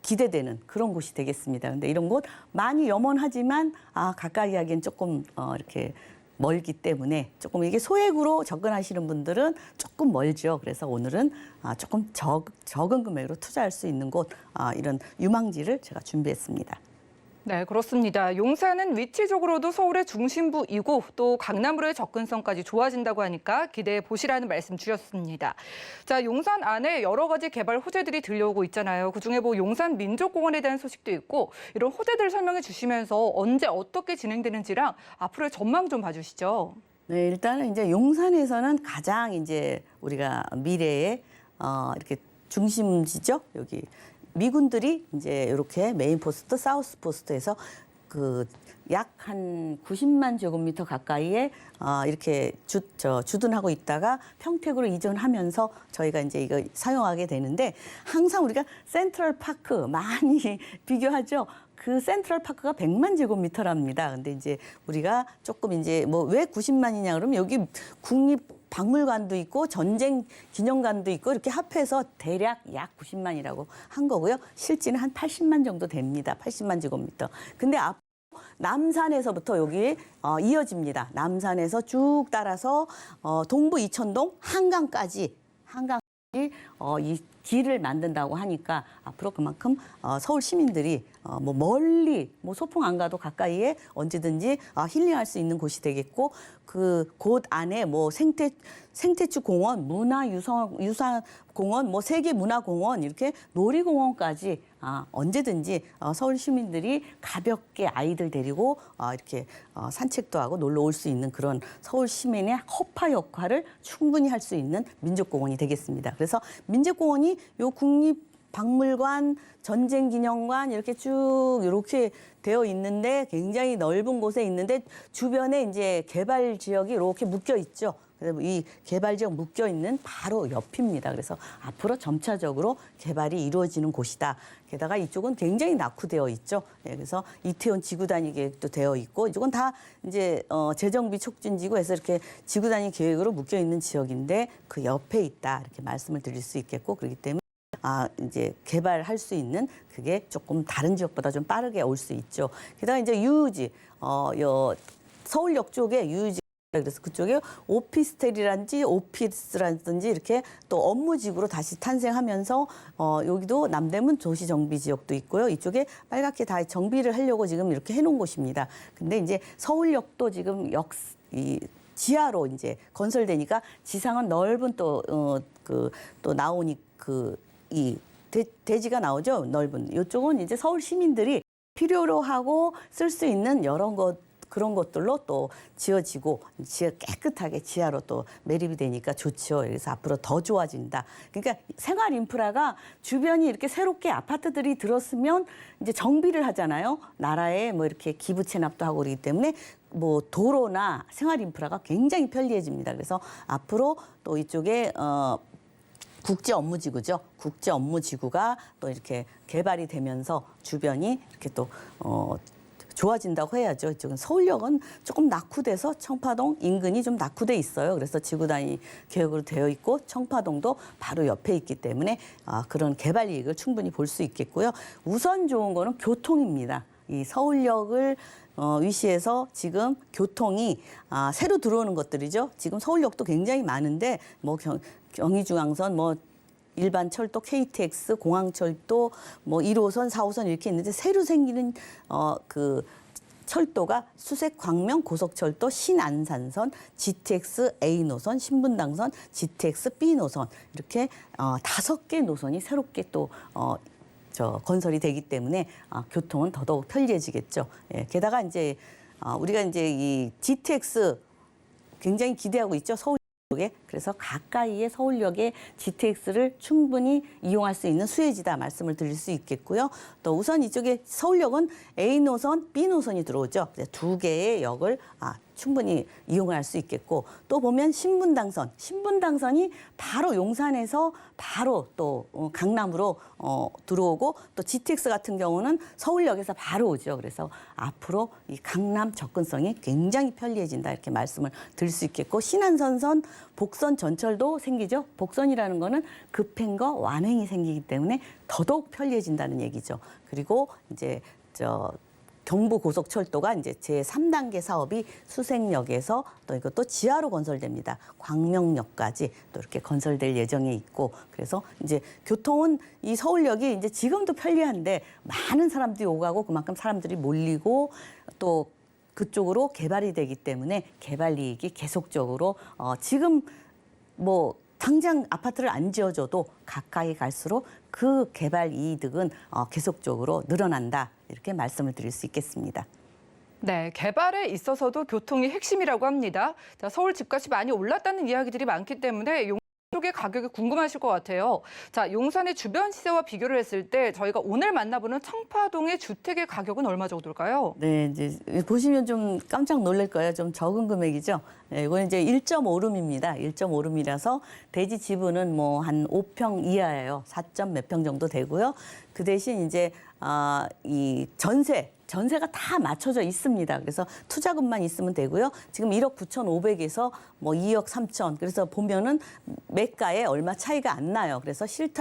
기대되는 그런 곳이 되겠습니다. 근데 이런 곳 많이 염원하지만 가까이 하기엔 조금 이렇게 멀기 때문에 조금 이게 소액으로 접근하시는 분들은 조금 멀죠. 그래서 오늘은 조금 적은 금액으로 투자할 수 있는 곳 이런 유망지를 제가 준비했습니다. 네, 그렇습니다. 용산은 위치적으로도 서울의 중심부이고 또 강남으로의 접근성까지 좋아진다고 하니까 기대해 보시라는 말씀 주셨습니다. 자, 용산 안에 여러 가지 개발 호재들이 들려오고 있잖아요. 그중에 뭐 용산 민족공원에 대한 소식도 있고 이런 호재들 설명해 주시면서 언제 어떻게 진행되는지랑 앞으로의 전망 좀 봐주시죠. 네, 일단은 이제 용산에서는 가장 이제 우리가 미래에 이렇게 중심지죠. 여기 미군들이 이제 이렇게 메인 포스트, 사우스 포스트에서 그 약 한 90만 제곱미터 가까이에 이렇게 주둔하고 있다가 평택으로 이전하면서 저희가 이제 이거 사용하게 되는데 항상 우리가 센트럴 파크 많이 비교하죠. 그 센트럴 파크가 100만 제곱미터랍니다. 근데 이제 우리가 조금 이제 뭐 왜 90만이냐 그러면 여기 국립박물관도 있고 전쟁 기념관도 있고 이렇게 합해서 대략 약 90만이라고 한 거고요. 실제는 한 80만 정도 됩니다. 80만 제곱미터. 근데 남산에서부터 여기 이어집니다. 남산에서 쭉 따라서 동부 이천동 한강까지 이 길을 만든다고 하니까 앞으로 그만큼 서울 시민들이 뭐 멀리 뭐 소풍 안 가도 가까이에 언제든지 힐링할 수 있는 곳이 되겠고 그 곳 안에 뭐 생태축 공원, 문화유산 공원, 뭐 세계문화공원 이렇게 놀이공원까지 언제든지 서울 시민들이 가볍게 아이들 데리고 이렇게 산책도 하고 놀러 올 수 있는 그런 서울 시민의 허파 역할을 충분히 할 수 있는 민족공원이 되겠습니다. 그래서 민족공원이 요 국립박물관, 전쟁기념관 이렇게 쭉 이렇게 되어 있는데 굉장히 넓은 곳에 있는데 주변에 이제 개발 지역이 이렇게 묶여 있죠. 그래서 이 개발 지역 묶여 있는 바로 옆입니다. 그래서 앞으로 점차적으로 개발이 이루어지는 곳이다. 게다가 이쪽은 굉장히 낙후되어 있죠. 예, 그래서 이태원 지구단위 계획도 되어 있고 이쪽은 다 이제 재정비 촉진지구에서 이렇게 지구단위 계획으로 묶여 있는 지역인데 그 옆에 있다 이렇게 말씀을 드릴 수 있겠고 그렇기 때문에. 이제 개발할 수 있는 그게 조금 다른 지역보다 좀 빠르게 올 수 있죠. 게다가 이제 유유지, 서울역 쪽에 유유지, 그래서 그쪽에 오피스텔이라든지 오피스라든지 이렇게 또 업무지구로 다시 탄생하면서 여기도 남대문 도시정비 지역도 있고요. 이쪽에 빨갛게 다 정비를 하려고 지금 이렇게 해놓은 곳입니다. 근데 이제 서울역도 지금 지하로 이제 건설되니까 지상은 넓은 또 나오니 이 대지가 나오죠. 넓은. 이쪽은 이제 서울 시민들이 필요로 하고 쓸 수 있는 여러 그런 것들로 또 지어지고 지하 깨끗하게 지하로 또 매립이 되니까 좋죠. 그래서 앞으로 더 좋아진다. 그러니까 생활 인프라가 주변이 이렇게 새롭게 아파트들이 들었으면 이제 정비를 하잖아요. 나라에 뭐 이렇게 기부 체납도 하고 그러기 때문에 뭐 도로나 생활 인프라가 굉장히 편리해집니다. 그래서 앞으로 또 이쪽에 국제업무지구죠. 국제업무지구가 또 이렇게 개발이 되면서 주변이 이렇게 또 좋아진다고 해야죠. 이쪽은 서울역은 조금 낙후돼서 청파동 인근이 좀 낙후돼 있어요. 그래서 지구 단위 계획으로 되어 있고 청파동도 바로 옆에 있기 때문에 그런 개발 이익을 충분히 볼 수 있겠고요. 우선 좋은 거는 교통입니다. 이 서울역을 위시해서 지금 교통이 새로 들어오는 것들이죠. 지금 서울역도 굉장히 많은데 뭐 경의중앙선 뭐 일반 철도, KTX, 공항철도, 뭐 1호선, 4호선 이렇게 있는데 새로 생기는 그 철도가 수색 광명 고속철도 신안산선, GTX A 노선, 신분당선, GTX B 노선 이렇게 5개 노선이 새롭게 또 건설이 되기 때문에 교통은 더더욱 편리해지겠죠. 예, 게다가 이제 우리가 이제 이 GTX 굉장히 기대하고 있죠. 서울 쪽에. 그래서 가까이에 서울역에 GTX를 충분히 이용할 수 있는 수혜지다 말씀을 드릴 수 있겠고요. 또 우선 이쪽에 서울역은 A 노선, B 노선이 들어오죠. 2개의 역을 충분히 이용할 수 있겠고 또 보면 신분당선이 바로 용산에서 바로 또 강남으로 들어오고 또 GTX 같은 경우는 서울역에서 바로 오죠. 그래서 앞으로 이 강남 접근성이 굉장히 편리해진다 이렇게 말씀을 드릴 수 있겠고 신안선선, 복선 전철도 생기죠. 복선이라는 거는 급행과 완행이 생기기 때문에 더더욱 편리해진다는 얘기죠. 그리고 이제 경부고속철도가 이제 제3단계 사업이 수색역에서 또 이것도 지하로 건설됩니다. 광명역까지 또 이렇게 건설될 예정에 있고 그래서 이제 교통은 이 서울역이 이제 지금도 편리한데 많은 사람들이 오가고 그만큼 사람들이 몰리고 또 그쪽으로 개발이 되기 때문에 개발 이익이 계속적으로 지금 뭐 당장 아파트를 안 지어줘도 가까이 갈수록 그 개발 이득은 계속적으로 늘어난다. 이렇게 말씀을 드릴 수 있겠습니다. 네, 개발에 있어서도 교통이 핵심이라고 합니다. 자, 서울 집값이 많이 올랐다는 이야기들이 많기 때문에 용산 쪽의 가격이 궁금하실 것 같아요. 자, 용산의 주변 시세와 비교를 했을 때 저희가 오늘 만나보는 청파동의 주택의 가격은 얼마 정도일까요? 네, 이제 보시면 좀 깜짝 놀랄 거예요. 좀 적은 금액이죠. 네, 이건 이제 1.5룸입니다. 1.5룸이라서 대지 지분은 뭐 한 5평 이하예요. 4점 몇 평 정도 되고요. 그 대신 이제 이 전세가 다 맞춰져 있습니다. 그래서 투자금만 있으면 되고요. 지금 1억 9,500에서 뭐 2억 3천. 그래서 보면은 매가에 얼마 차이가 안 나요. 그래서 실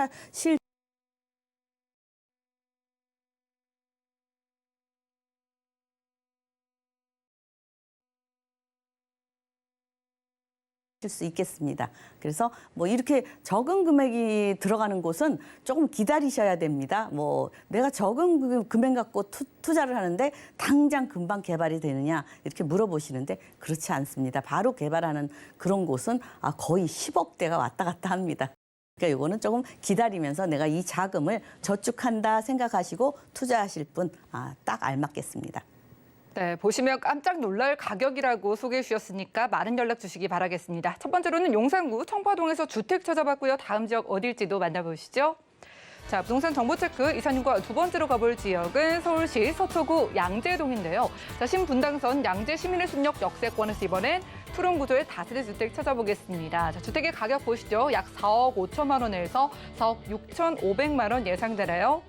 수 있겠습니다. 그래서 뭐 이렇게 적은 금액이 들어가는 곳은 조금 기다리셔야 됩니다. 뭐 내가 적은 금액 갖고 투자를 하는데 당장 금방 개발이 되느냐 이렇게 물어보시는데 그렇지 않습니다. 바로 개발하는 그런 곳은 거의 10억대가 왔다 갔다 합니다. 그러니까 이거는 조금 기다리면서 내가 이 자금을 저축한다 생각하시고 투자하실 분 딱 알맞겠습니다. 네, 보시면 깜짝 놀랄 가격이라고 소개해 주셨으니까 많은 연락 주시기 바라겠습니다. 첫 번째로는 용산구 청파동에서 주택 찾아봤고요. 다음 지역 어딜지도 만나보시죠. 자, 부동산 정보체크 이사님과 두 번째로 가볼 지역은 서울시 서초구 양재동인데요. 자, 신분당선 양재 시민의 숲역 역세권에서 이번엔 푸른 구조의 다세대 주택 찾아보겠습니다. 자, 주택의 가격 보시죠. 약 4억 5천만 원에서 4억 6,500만 원 예상되나요?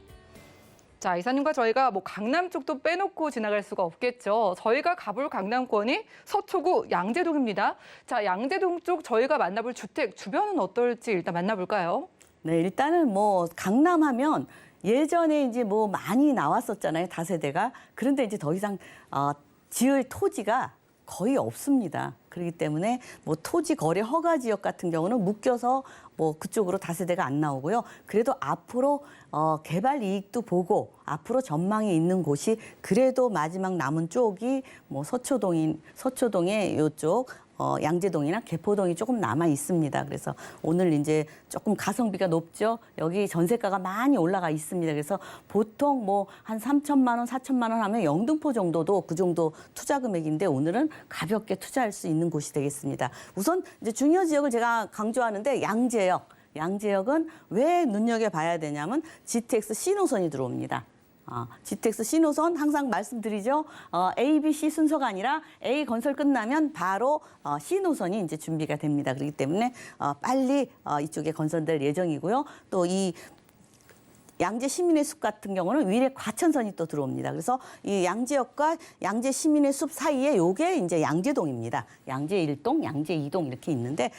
자, 이사님과 저희가 뭐 강남 쪽도 빼놓고 지나갈 수가 없겠죠. 저희가 가볼 강남권이 서초구 양재동입니다. 자, 양재동 쪽 저희가 만나볼 주택 주변은 어떨지 일단 만나볼까요? 네, 일단은 뭐 강남하면 예전에 이제 뭐 많이 나왔었잖아요, 다세대가. 그런데 이제 더 이상 지을 토지가 거의 없습니다. 그렇기 때문에 뭐 토지 거래 허가 지역 같은 경우는 묶여서 뭐 그쪽으로 다세대가 안 나오고요. 그래도 앞으로 개발 이익도 보고 앞으로 전망이 있는 곳이 그래도 마지막 남은 쪽이 뭐 서초동의 이쪽 양재동이나 개포동이 조금 남아 있습니다. 그래서 오늘 이제 조금 가성비가 높죠. 여기 전세가가 많이 올라가 있습니다. 그래서 보통 뭐 한 3천만 원, 4천만 원 하면 영등포 정도도 그 정도 투자 금액인데 오늘은 가볍게 투자할 수 있는 곳이 되겠습니다. 우선 이제 중요 지역을 제가 강조하는데 양재역. 양재역은 왜 눈여겨봐야 되냐면 GTX C노선이 들어옵니다. GTX C노선 항상 말씀드리죠. A, B, C 순서가 아니라 A 건설 끝나면 바로 C노선이 이제 준비가 됩니다. 그렇기 때문에 빨리 이쪽에 건설될 예정이고요. 또 이 양재 시민의 숲 같은 경우는 위례 과천선이 또 들어옵니다. 그래서 이 양재역과 양재 시민의 숲 사이에 요게 이제 양재동입니다. 양재 1동, 양재 2동 이렇게 있는데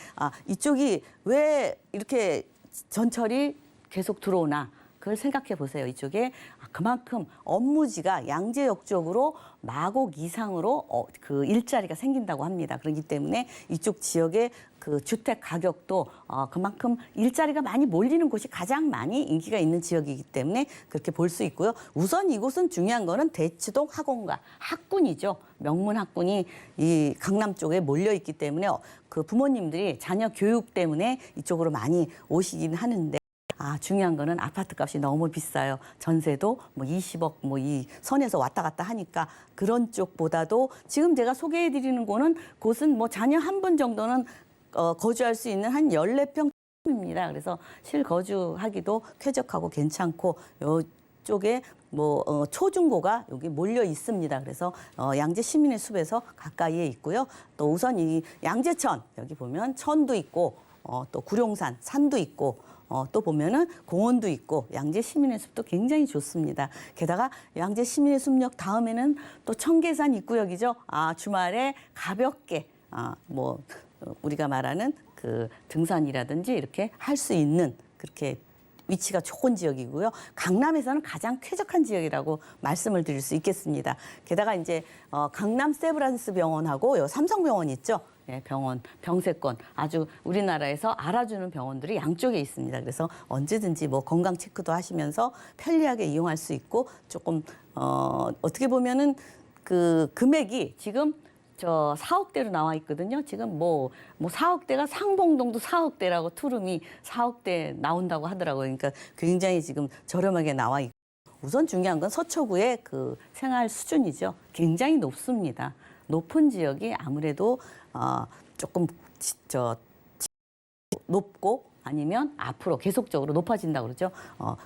이쪽이 왜 이렇게 전철이 계속 들어오나? 그걸 생각해 보세요. 이쪽에 그만큼 업무지가 양재역 쪽으로 마곡 이상으로 그 일자리가 생긴다고 합니다. 그렇기 때문에 이쪽 지역의 그 주택 가격도 그만큼 일자리가 많이 몰리는 곳이 가장 많이 인기가 있는 지역이기 때문에 그렇게 볼 수 있고요. 우선 이곳은 중요한 거는 대치동 학원가, 학군이죠. 명문 학군이 이 강남 쪽에 몰려 있기 때문에 그 부모님들이 자녀 교육 때문에 이쪽으로 많이 오시긴 하는데 중요한 거는 아파트 값이 너무 비싸요. 전세도 뭐 20억 뭐 이 선에서 왔다 갔다 하니까 그런 쪽보다도 지금 제가 소개해 드리는 곳은 뭐 자녀 한 분 정도는 거주할 수 있는 한 14평입니다. 그래서 실거주하기도 쾌적하고 괜찮고 요쪽에 뭐 초중고가 여기 몰려 있습니다. 그래서 양재 시민의 숲에서 가까이에 있고요. 또 우선 이 양재천 여기 보면 천도 있고 또 구룡산 산도 있고 또 보면은 공원도 있고 양재 시민의 숲도 굉장히 좋습니다. 게다가 양재 시민의 숲역 다음에는 또 청계산 입구역이죠. 주말에 가볍게 뭐 우리가 말하는 그 등산이라든지 이렇게 할 수 있는 그렇게 위치가 좋은 지역이고요. 강남에서는 가장 쾌적한 지역이라고 말씀을 드릴 수 있겠습니다. 게다가 이제 강남 세브란스 병원하고 요 삼성병원 있죠. 예, 병원, 병세권 아주 우리나라에서 알아주는 병원들이 양쪽에 있습니다. 그래서 언제든지 뭐 건강 체크도 하시면서 편리하게 이용할 수 있고 조금 어떻게 보면은 그 금액이 지금 저 4억대로 나와 있거든요. 지금 뭐 4억대가 상봉동도 4억대라고 투룸이 4억대 나온다고 하더라고요. 그러니까 굉장히 지금 저렴하게 나와 있고 우선 중요한 건 서초구의 그 생활 수준이죠. 굉장히 높습니다. 높은 지역이 아무래도 조금 높고 아니면 앞으로 계속적으로 높아진다고 그러죠.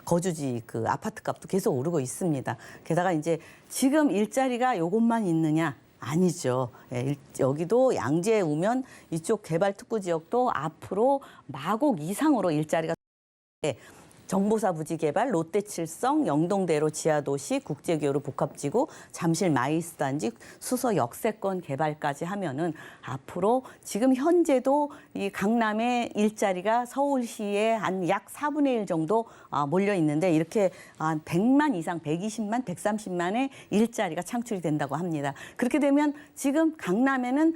거주지 그 아파트 값도 계속 오르고 있습니다. 게다가 이제 지금 일자리가 요것만 있느냐? 아니죠. 예, 여기도 양재에 오면 이쪽 개발 특구 지역도 앞으로 마곡 이상으로 일자리가 정보사 부지 개발, 롯데칠성, 영동대로 지하도시, 국제교류 복합지구, 잠실 마이스 단지, 수서 역세권 개발까지 하면은 앞으로 지금 현재도 이 강남의 일자리가 서울시에 한 약 4분의 1 정도 몰려 있는데 이렇게 100만 이상, 120만, 130만의 일자리가 창출이 된다고 합니다. 그렇게 되면 지금 강남에는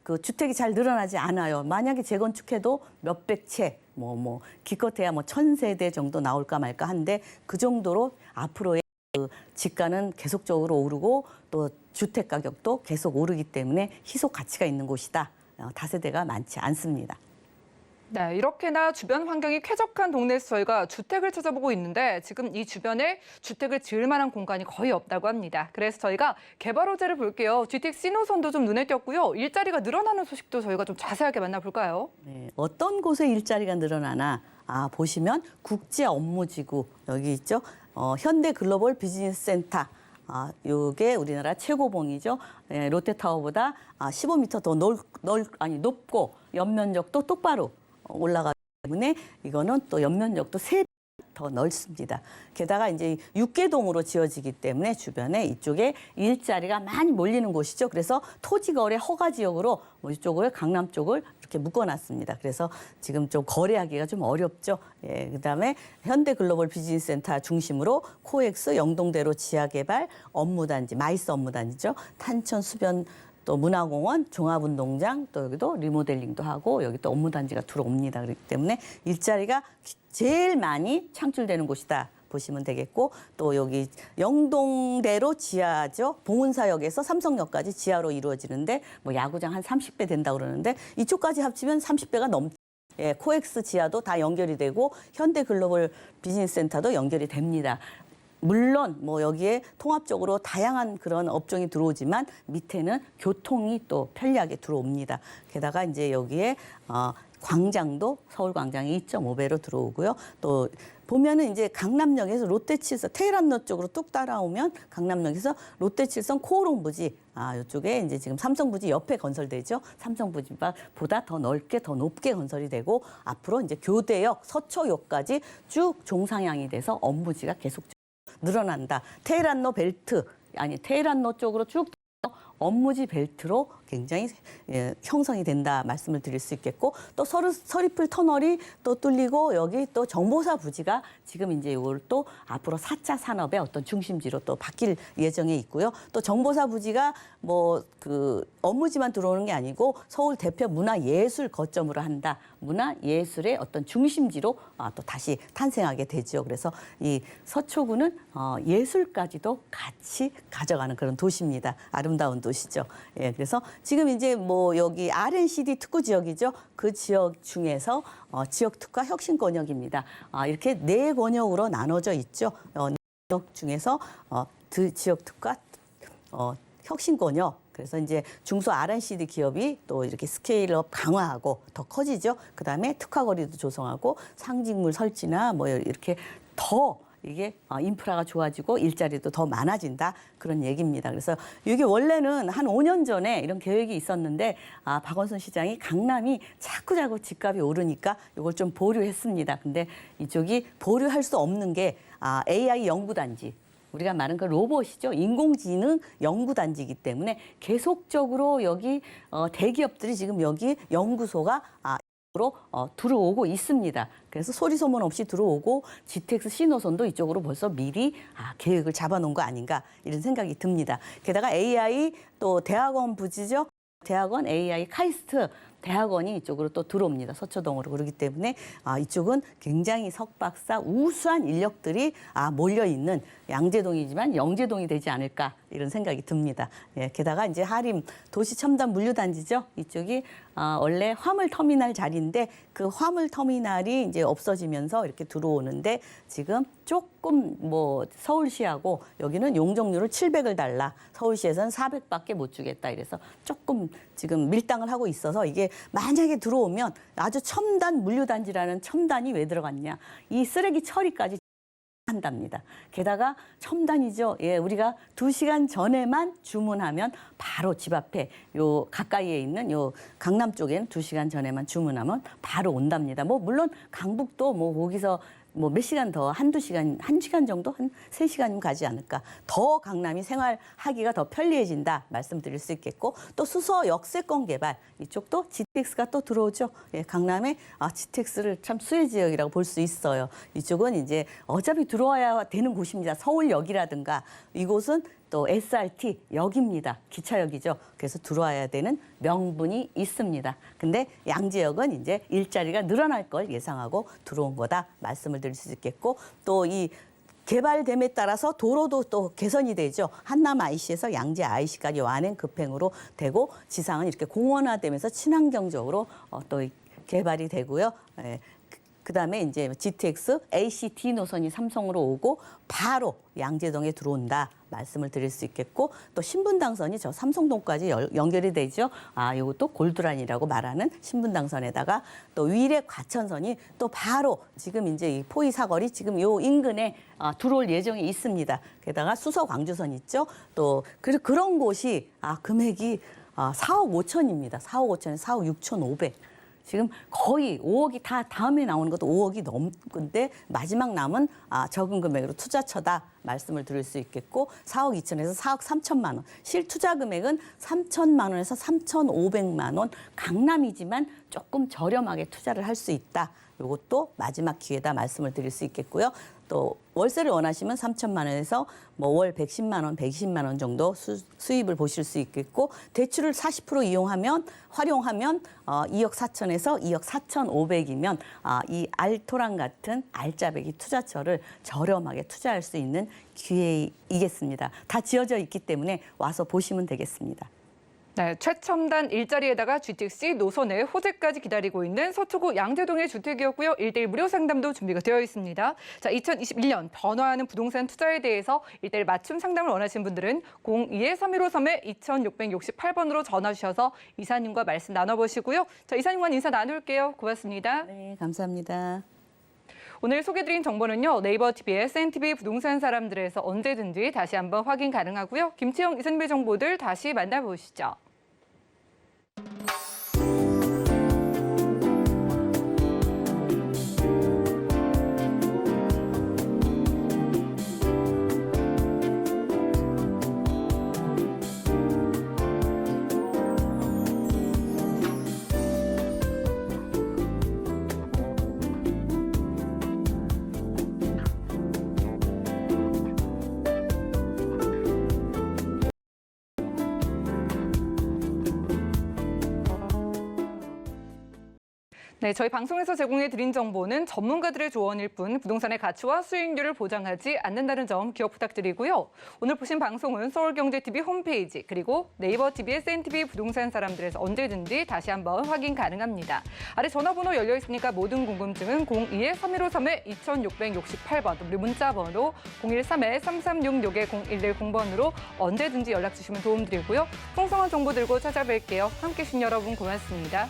그 주택이 잘 늘어나지 않아요. 만약에 재건축해도 몇백 채, 기껏해야 1000세대 정도 나올까 말까 한데 그 정도로 앞으로의 그 집가는 계속적으로 오르고 또 주택 가격도 계속 오르기 때문에 희소 가치가 있는 곳이다. 다세대가 많지 않습니다. 네, 이렇게나 주변 환경이 쾌적한 동네에서 저희가 주택을 찾아보고 있는데 지금 이 주변에 주택을 지을 만한 공간이 거의 없다고 합니다. 그래서 저희가 개발 호재를 볼게요. GTX C노선도 좀 눈에 띄었고요. 일자리가 늘어나는 소식도 저희가 좀 자세하게 만나볼까요? 네, 어떤 곳에 일자리가 늘어나나 보시면 국제 업무지구 여기 있죠. 현대 글로벌 비즈니스 센터. 요게 우리나라 최고봉이죠. 예, 롯데타워보다 15m 더 높고 연면적도 똑바로 올라가기 때문에 이거는 또 연면적도 3배 더 넓습니다. 게다가 이제 육계동으로 지어지기 때문에 주변에 이쪽에 일자리가 많이 몰리는 곳이죠. 그래서 토지거래 허가 지역으로 이쪽을 강남 쪽을 이렇게 묶어놨습니다. 그래서 지금 좀 거래하기가 좀 어렵죠. 예, 그다음에 현대글로벌 비즈니스센터 중심으로 코엑스, 영동대로 지하개발, 업무단지, 마이스 업무단지죠. 탄천 수변 또 문화공원, 종합운동장, 또 여기도 리모델링도 하고 여기 또 업무단지가 들어옵니다. 그렇기 때문에 일자리가 제일 많이 창출되는 곳이다. 보시면 되겠고 또 여기 영동대로 지하죠. 봉은사역에서 삼성역까지 지하로 이루어지는데 뭐 야구장 한 30배 된다고 그러는데 이쪽까지 합치면 30배가 넘 예, 코엑스 지하도 다 연결이 되고 현대 글로벌 비즈니스 센터도 연결이 됩니다. 물론 뭐 여기에 통합적으로 다양한 그런 업종이 들어오지만 밑에는 교통이 또 편리하게 들어옵니다. 게다가 이제 여기에 광장도 서울 광장이 2.5배로 들어오고요. 또 보면은 이제 강남역에서 롯데칠성 테헤란로 쪽으로 뚝 따라오면 강남역에서 롯데칠성 코오롱 부지 이쪽에 이제 지금 삼성부지 옆에 건설되죠. 삼성부지보다 더 넓게 더 높게 건설이 되고 앞으로 이제 교대역 서초역까지 쭉 종상향이 돼서 업무지가 계속 늘어난다. 테헤란로 벨트 테헤란로 쪽으로 쭉 업무지 벨트로 굉장히 형성이 된다 말씀을 드릴 수 있겠고 또 서리풀 터널이 또 뚫리고 여기 또 정보사 부지가 지금 이제 이걸 또 앞으로 4차 산업의 어떤 중심지로 또 바뀔 예정에 있고요. 또 정보사 부지가 뭐 그 업무지만 들어오는 게 아니고 서울 대표 문화예술 거점으로 한다. 문화예술의 어떤 중심지로 또 다시 탄생하게 되죠. 그래서 이 서초구는 예술까지도 같이 가져가는 그런 도시입니다. 아름다운 도시죠. 예, 그래서 지금 이제 뭐 여기 RNCD 특구 지역이죠. 그 지역 중에서 지역 특화 혁신 권역입니다. 이렇게 4권역으로 나눠져 있죠. 지역 중에서 지역 특화 혁신 권역. 그래서 이제 중소 R&CD 기업이 또 이렇게 스케일업 강화하고 더 커지죠. 그다음에 특화거리도 조성하고 상징물 설치나 뭐 이렇게 더 이게 인프라가 좋아지고 일자리도 더 많아진다 그런 얘기입니다. 그래서 이게 원래는 한 5년 전에 이런 계획이 있었는데 박원순 시장이 강남이 자꾸 집값이 오르니까 이걸 좀 보류했습니다. 근데 이쪽이 보류할 수 없는 게 AI 연구단지. 우리가 말하는 그 로봇이죠. 인공지능 연구단지이기 때문에 계속적으로 여기 대기업들이 지금 여기 연구소가 들어오고 있습니다. 그래서 소리 소문 없이 들어오고 GTX 신호선도 이쪽으로 벌써 미리 계획을 잡아놓은 거 아닌가 이런 생각이 듭니다. 게다가 AI 또 대학원 부지죠. 대학원 AI 카이스트 대학원이 이쪽으로 또 들어옵니다. 서초동으로. 그렇기 때문에 이쪽은 굉장히 석박사 우수한 인력들이 몰려있는 양재동이지만 영재동이 되지 않을까 이런 생각이 듭니다. 예, 게다가 이제 하림 도시첨단 물류단지죠. 이쪽이 원래 화물터미널 자리인데 그 화물터미널이 이제 없어지면서 이렇게 들어오는데 지금 조금 뭐 서울시하고 여기는 용적률을 700을 달라. 서울시에서는 400밖에 못 주겠다. 이래서 조금 지금 밀당을 하고 있어서 이게 만약에 들어오면 아주 첨단 물류단지라는 첨단이 왜 들어갔냐. 이 쓰레기 처리까지 한답니다. 게다가 첨단이죠. 예, 우리가 2시간 전에만 주문하면 바로 집 앞에 요 가까이에 있는 요 강남 쪽에는 2시간 전에만 주문하면 바로 온답니다. 뭐 물론 강북도 뭐 거기서 뭐 몇 시간 더, 1-2시간, 1시간 정도, 한 3시간이면 가지 않을까. 더 강남이 생활하기가 더 편리해진다 말씀드릴 수 있겠고 또 수서 역세권 개발 이쪽도 GTX가 또 들어오죠. 예, 강남에 GTX를 참 수혜 지역이라고 볼 수 있어요. 이쪽은 이제 어차피 들어와야 되는 곳입니다. 서울역이라든가 이곳은 또 SRT 역입니다. 기차역이죠. 그래서 들어와야 되는 명분이 있습니다. 근데 양재역은 이제 일자리가 늘어날 걸 예상하고 들어온 거다 말씀을 드릴 수 있겠고 또 이 개발됨에 따라서 도로도 또 개선이 되죠. 한남 IC에서 양재 IC까지 완행 급행으로 되고 지상은 이렇게 공원화되면서 친환경적으로 또 개발이 되고요. 예. 그다음에 이제 GTX, ACT 노선이 삼성으로 오고 바로 양재동에 들어온다 말씀을 드릴 수 있겠고 또 신분당선이 저 삼성동까지 연결이 되죠. 이것도 골드란이라고 말하는 신분당선에다가 또 위례 과천선이 또 바로 지금 이제 이 포이 사거리 지금 요 인근에 들어올 예정이 있습니다. 게다가 수서 광주선 있죠. 또 그런 곳이 금액이 4억 5천입니다. 4억 5천에 4억 6천5백. 지금 거의 5억이 다 다음에 나오는 것도 5억이 넘는데 마지막 남은 적은 금액으로 투자처다 말씀을 드릴 수 있겠고 4억 2천에서 4억 3천만 원. 실투자 금액은 3천만 원에서 3,500만 원. 강남이지만 조금 저렴하게 투자를 할 수 있다 이것도 마지막 기회다 말씀을 드릴 수 있겠고요. 또 월세를 원하시면 3천만 원에서 뭐 월 110만 원, 120만 원 정도 수입을 보실 수 있겠고 대출을 40% 활용하면 2억 4천에서 2억 4천5백이면 이 알토란 같은 알짜배기 투자처를 저렴하게 투자할 수 있는 기회이겠습니다. 다 지어져 있기 때문에 와서 보시면 되겠습니다. 네, 최첨단 일자리에다가 GTX 노선에 호재까지 기다리고 있는 서초구 양재동의 주택이었고요. 1대1 무료 상담도 준비가 되어 있습니다. 자, 2021년 변화하는 부동산 투자에 대해서 1대1 맞춤 상담을 원하시는 분들은 02-3153-2668번으로 전화 주셔서 이사님과 말씀 나눠보시고요. 자, 이사님과 인사 나눌게요. 고맙습니다. 네, 감사합니다. 오늘 소개드린 정보는요. 네이버 TV의 SNTV 부동산 사람들에서 언제든지 다시 한번 확인 가능하고요. 김치영 이사님의 정보들 다시 만나보시죠. 네, 저희 방송에서 제공해드린 정보는 전문가들의 조언일 뿐 부동산의 가치와 수익률을 보장하지 않는다는 점 기억 부탁드리고요. 오늘 보신 방송은 서울경제TV 홈페이지 그리고 네이버 TV의 SNTV 부동산 사람들에서 언제든지 다시 한번 확인 가능합니다. 아래 전화번호 열려 있으니까 모든 궁금증은 02-3153-2668번 우리 문자번호 013-3366-0110번으로 언제든지 연락 주시면 도움드리고요. 풍성한 정보 들고 찾아뵐게요. 함께해 주신 여러분 고맙습니다.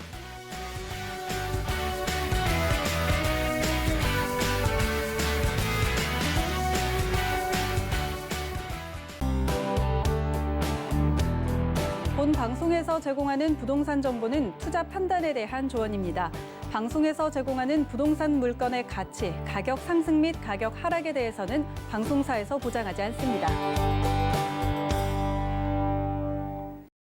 본 방송에서 제공하는 부동산 정보는 투자 판단에 대한 조언입니다. 방송에서 제공하는 부동산 물건의 가치, 가격 상승 및 가격 하락에 대해서는 방송사에서 보장하지 않습니다.